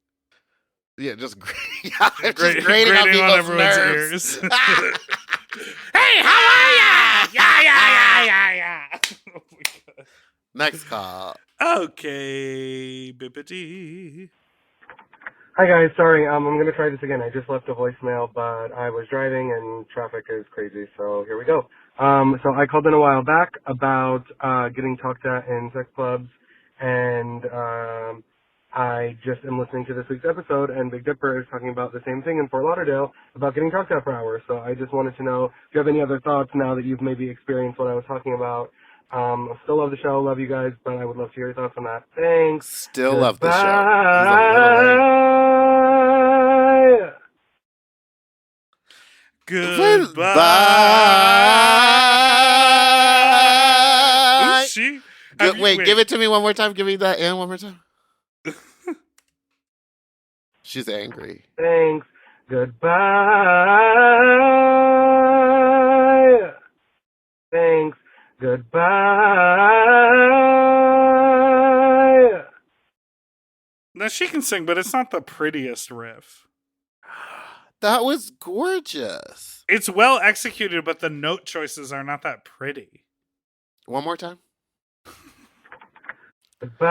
Speaker 2: Yeah, just yeah, just
Speaker 3: Grating
Speaker 2: grating on
Speaker 3: on
Speaker 2: people's
Speaker 3: everyone's
Speaker 2: nerves.
Speaker 3: ears. Hey, how are ya? Yeah. Oh my god.
Speaker 2: Next call.
Speaker 3: Okay, bippity.
Speaker 8: Hi guys, sorry, I'm going to try this again. I just left a voicemail, but I was driving and traffic is crazy, so here we go. So I called in a while back about getting talked at in sex clubs, and I just am listening to this week's episode, and Big Dipper is talking about the same thing in Fort Lauderdale about getting talked at for hours. So I just wanted to know if you have any other thoughts now that you've maybe experienced what I was talking about. I still love the show, love you guys, but I would love to hear your thoughts on that. Thanks.
Speaker 2: Still love the show. He's a little late.
Speaker 3: Goodbye. Who's she?
Speaker 2: Wait, give it to me one more time. Give me that in one more time. She's angry.
Speaker 8: Thanks. Goodbye. Thanks. Goodbye.
Speaker 3: Now she can sing, but it's not the prettiest riff.
Speaker 2: That was gorgeous.
Speaker 3: It's well executed, but the note choices are not that pretty.
Speaker 2: One more time.
Speaker 8: Goodbye.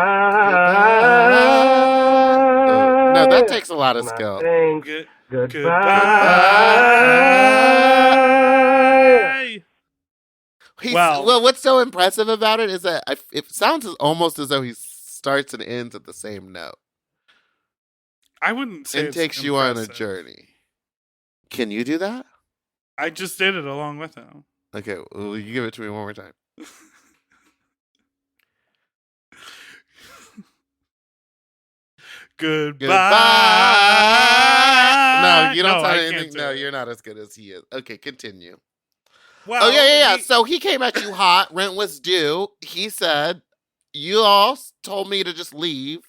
Speaker 2: Oh, no, that takes a lot of skill.
Speaker 8: Thanks.
Speaker 3: Goodbye.
Speaker 2: Well, what's so impressive about it is that it sounds almost as though he starts and ends at the same note.
Speaker 3: I wouldn't say
Speaker 2: it takes you on a journey. Can you do that?
Speaker 3: I just did it along with him.
Speaker 2: Okay, well, you give it to me one more time.
Speaker 3: Goodbye.
Speaker 2: No, you don't sound
Speaker 3: I
Speaker 2: anything.
Speaker 3: can't do
Speaker 2: No,
Speaker 3: it.
Speaker 2: you're not as good as he is. Okay, continue.
Speaker 3: Well,
Speaker 2: Oh, yeah. So he came at you hot. Rent was due. He said, you all told me to just leave.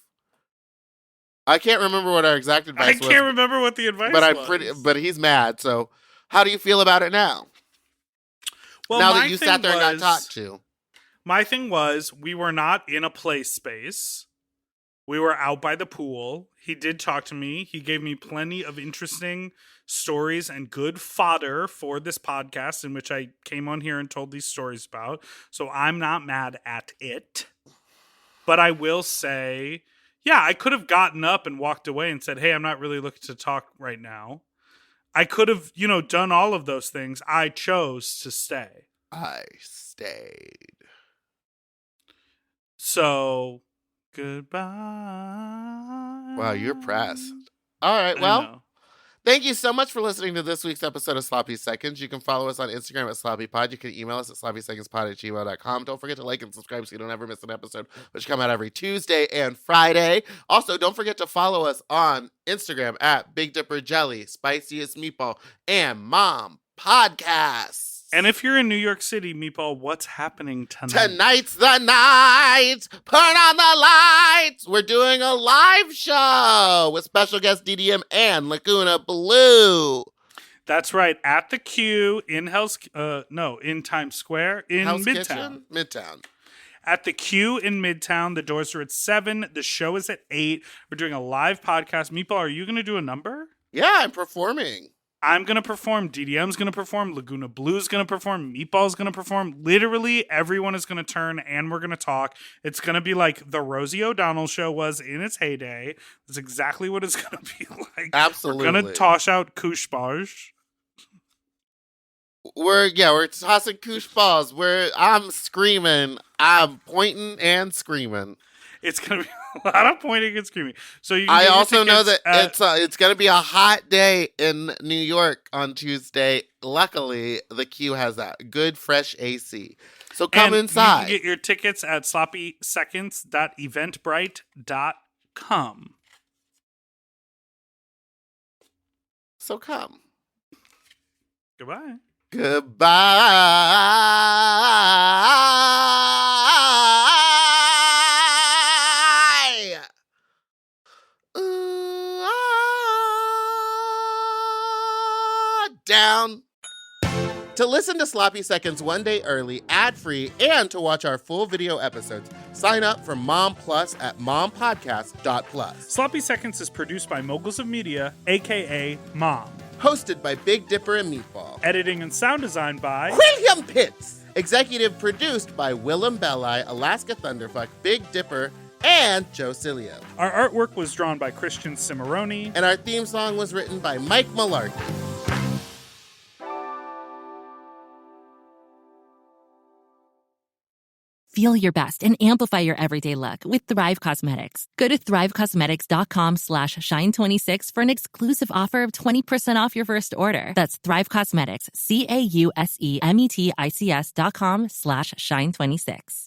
Speaker 2: I can't remember what our exact advice was.
Speaker 3: I can't remember what the advice was.
Speaker 2: But he's mad. So how do you feel about it now?
Speaker 3: Well,
Speaker 2: now
Speaker 3: my
Speaker 2: that you
Speaker 3: thing
Speaker 2: sat there and got
Speaker 3: was-
Speaker 2: talked to.
Speaker 3: My thing was, we were not in a play space. We were out by the pool. He did talk to me. He gave me plenty of interesting stories and good fodder for this podcast in which I came on here and told these stories about. So I'm not mad at it. But I will say, yeah, I could have gotten up and walked away and said, hey, I'm not really looking to talk right now. I could have, done all of those things. I chose to stay.
Speaker 2: I stayed.
Speaker 3: So, goodbye.
Speaker 2: Wow, you're pressed. All right, well, Thank you so much for listening to this week's episode of Sloppy Seconds. You can follow us on Instagram at sloppypod. You can email us at sloppysecondspod@gmail.com. Don't forget to like and subscribe so you don't ever miss an episode, which come out every Tuesday and Friday. Also, don't forget to follow us on Instagram at Big Dipper Jelly, Spiciest Meatball, and Mom Podcasts.
Speaker 3: And if you're in New York City, Meatball, what's happening tonight?
Speaker 2: Tonight's the night. Turn on the lights. We're doing a live show with special guest DDM and Laguna Blue.
Speaker 3: That's right. At the Q in in Times Square in
Speaker 2: Hell's
Speaker 3: Midtown.
Speaker 2: Kitchen? Midtown.
Speaker 3: At the Q in Midtown. The doors are at 7. The show is at 8. We're doing a live podcast. Meatball, are you going to do a number?
Speaker 2: Yeah, I'm performing.
Speaker 3: I'm going to perform. DDM's going to perform. Laguna Blue's going to perform. Meatball's going to perform. Literally everyone is going to turn and we're going to talk. It's going to be like the Rosie O'Donnell show was in its heyday. That's exactly what it's going to be like.
Speaker 2: Absolutely.
Speaker 3: We're going to toss out koosh bars.
Speaker 2: We're tossing koosh balls. I'm screaming. I'm pointing and screaming.
Speaker 3: It's going to be a lot of pointing and screaming. So you.
Speaker 2: I also know that it's going to be a hot day in New York on Tuesday. Luckily, the Q has that good, fresh AC. So come inside.
Speaker 3: You can get your tickets at sloppyseconds.eventbrite.com.
Speaker 2: So come.
Speaker 3: Goodbye.
Speaker 2: Goodbye. Down. To listen to Sloppy Seconds one day early, ad-free, and to watch our full video episodes, sign up for Mom Plus at mompodcast.plus.
Speaker 3: Sloppy Seconds is produced by Moguls of Media, a.k.a. Mom.
Speaker 2: Hosted by Big Dipper and Meatball.
Speaker 3: Editing and sound design by
Speaker 2: William Pitts. Executive produced by Willem Belli, Alaska Thunderfuck, Big Dipper, and Joe Cilio.
Speaker 3: Our artwork was drawn by Christian Cimarroni.
Speaker 2: And our theme song was written by Mike Malarkey.
Speaker 9: Feel your best and amplify your everyday look with Thrive Cosmetics. Go to thrivecosmetics.com/shine26 for an exclusive offer of 20% off your first order. That's Thrive Cosmetics, CAUSEMETICS.com/shine26.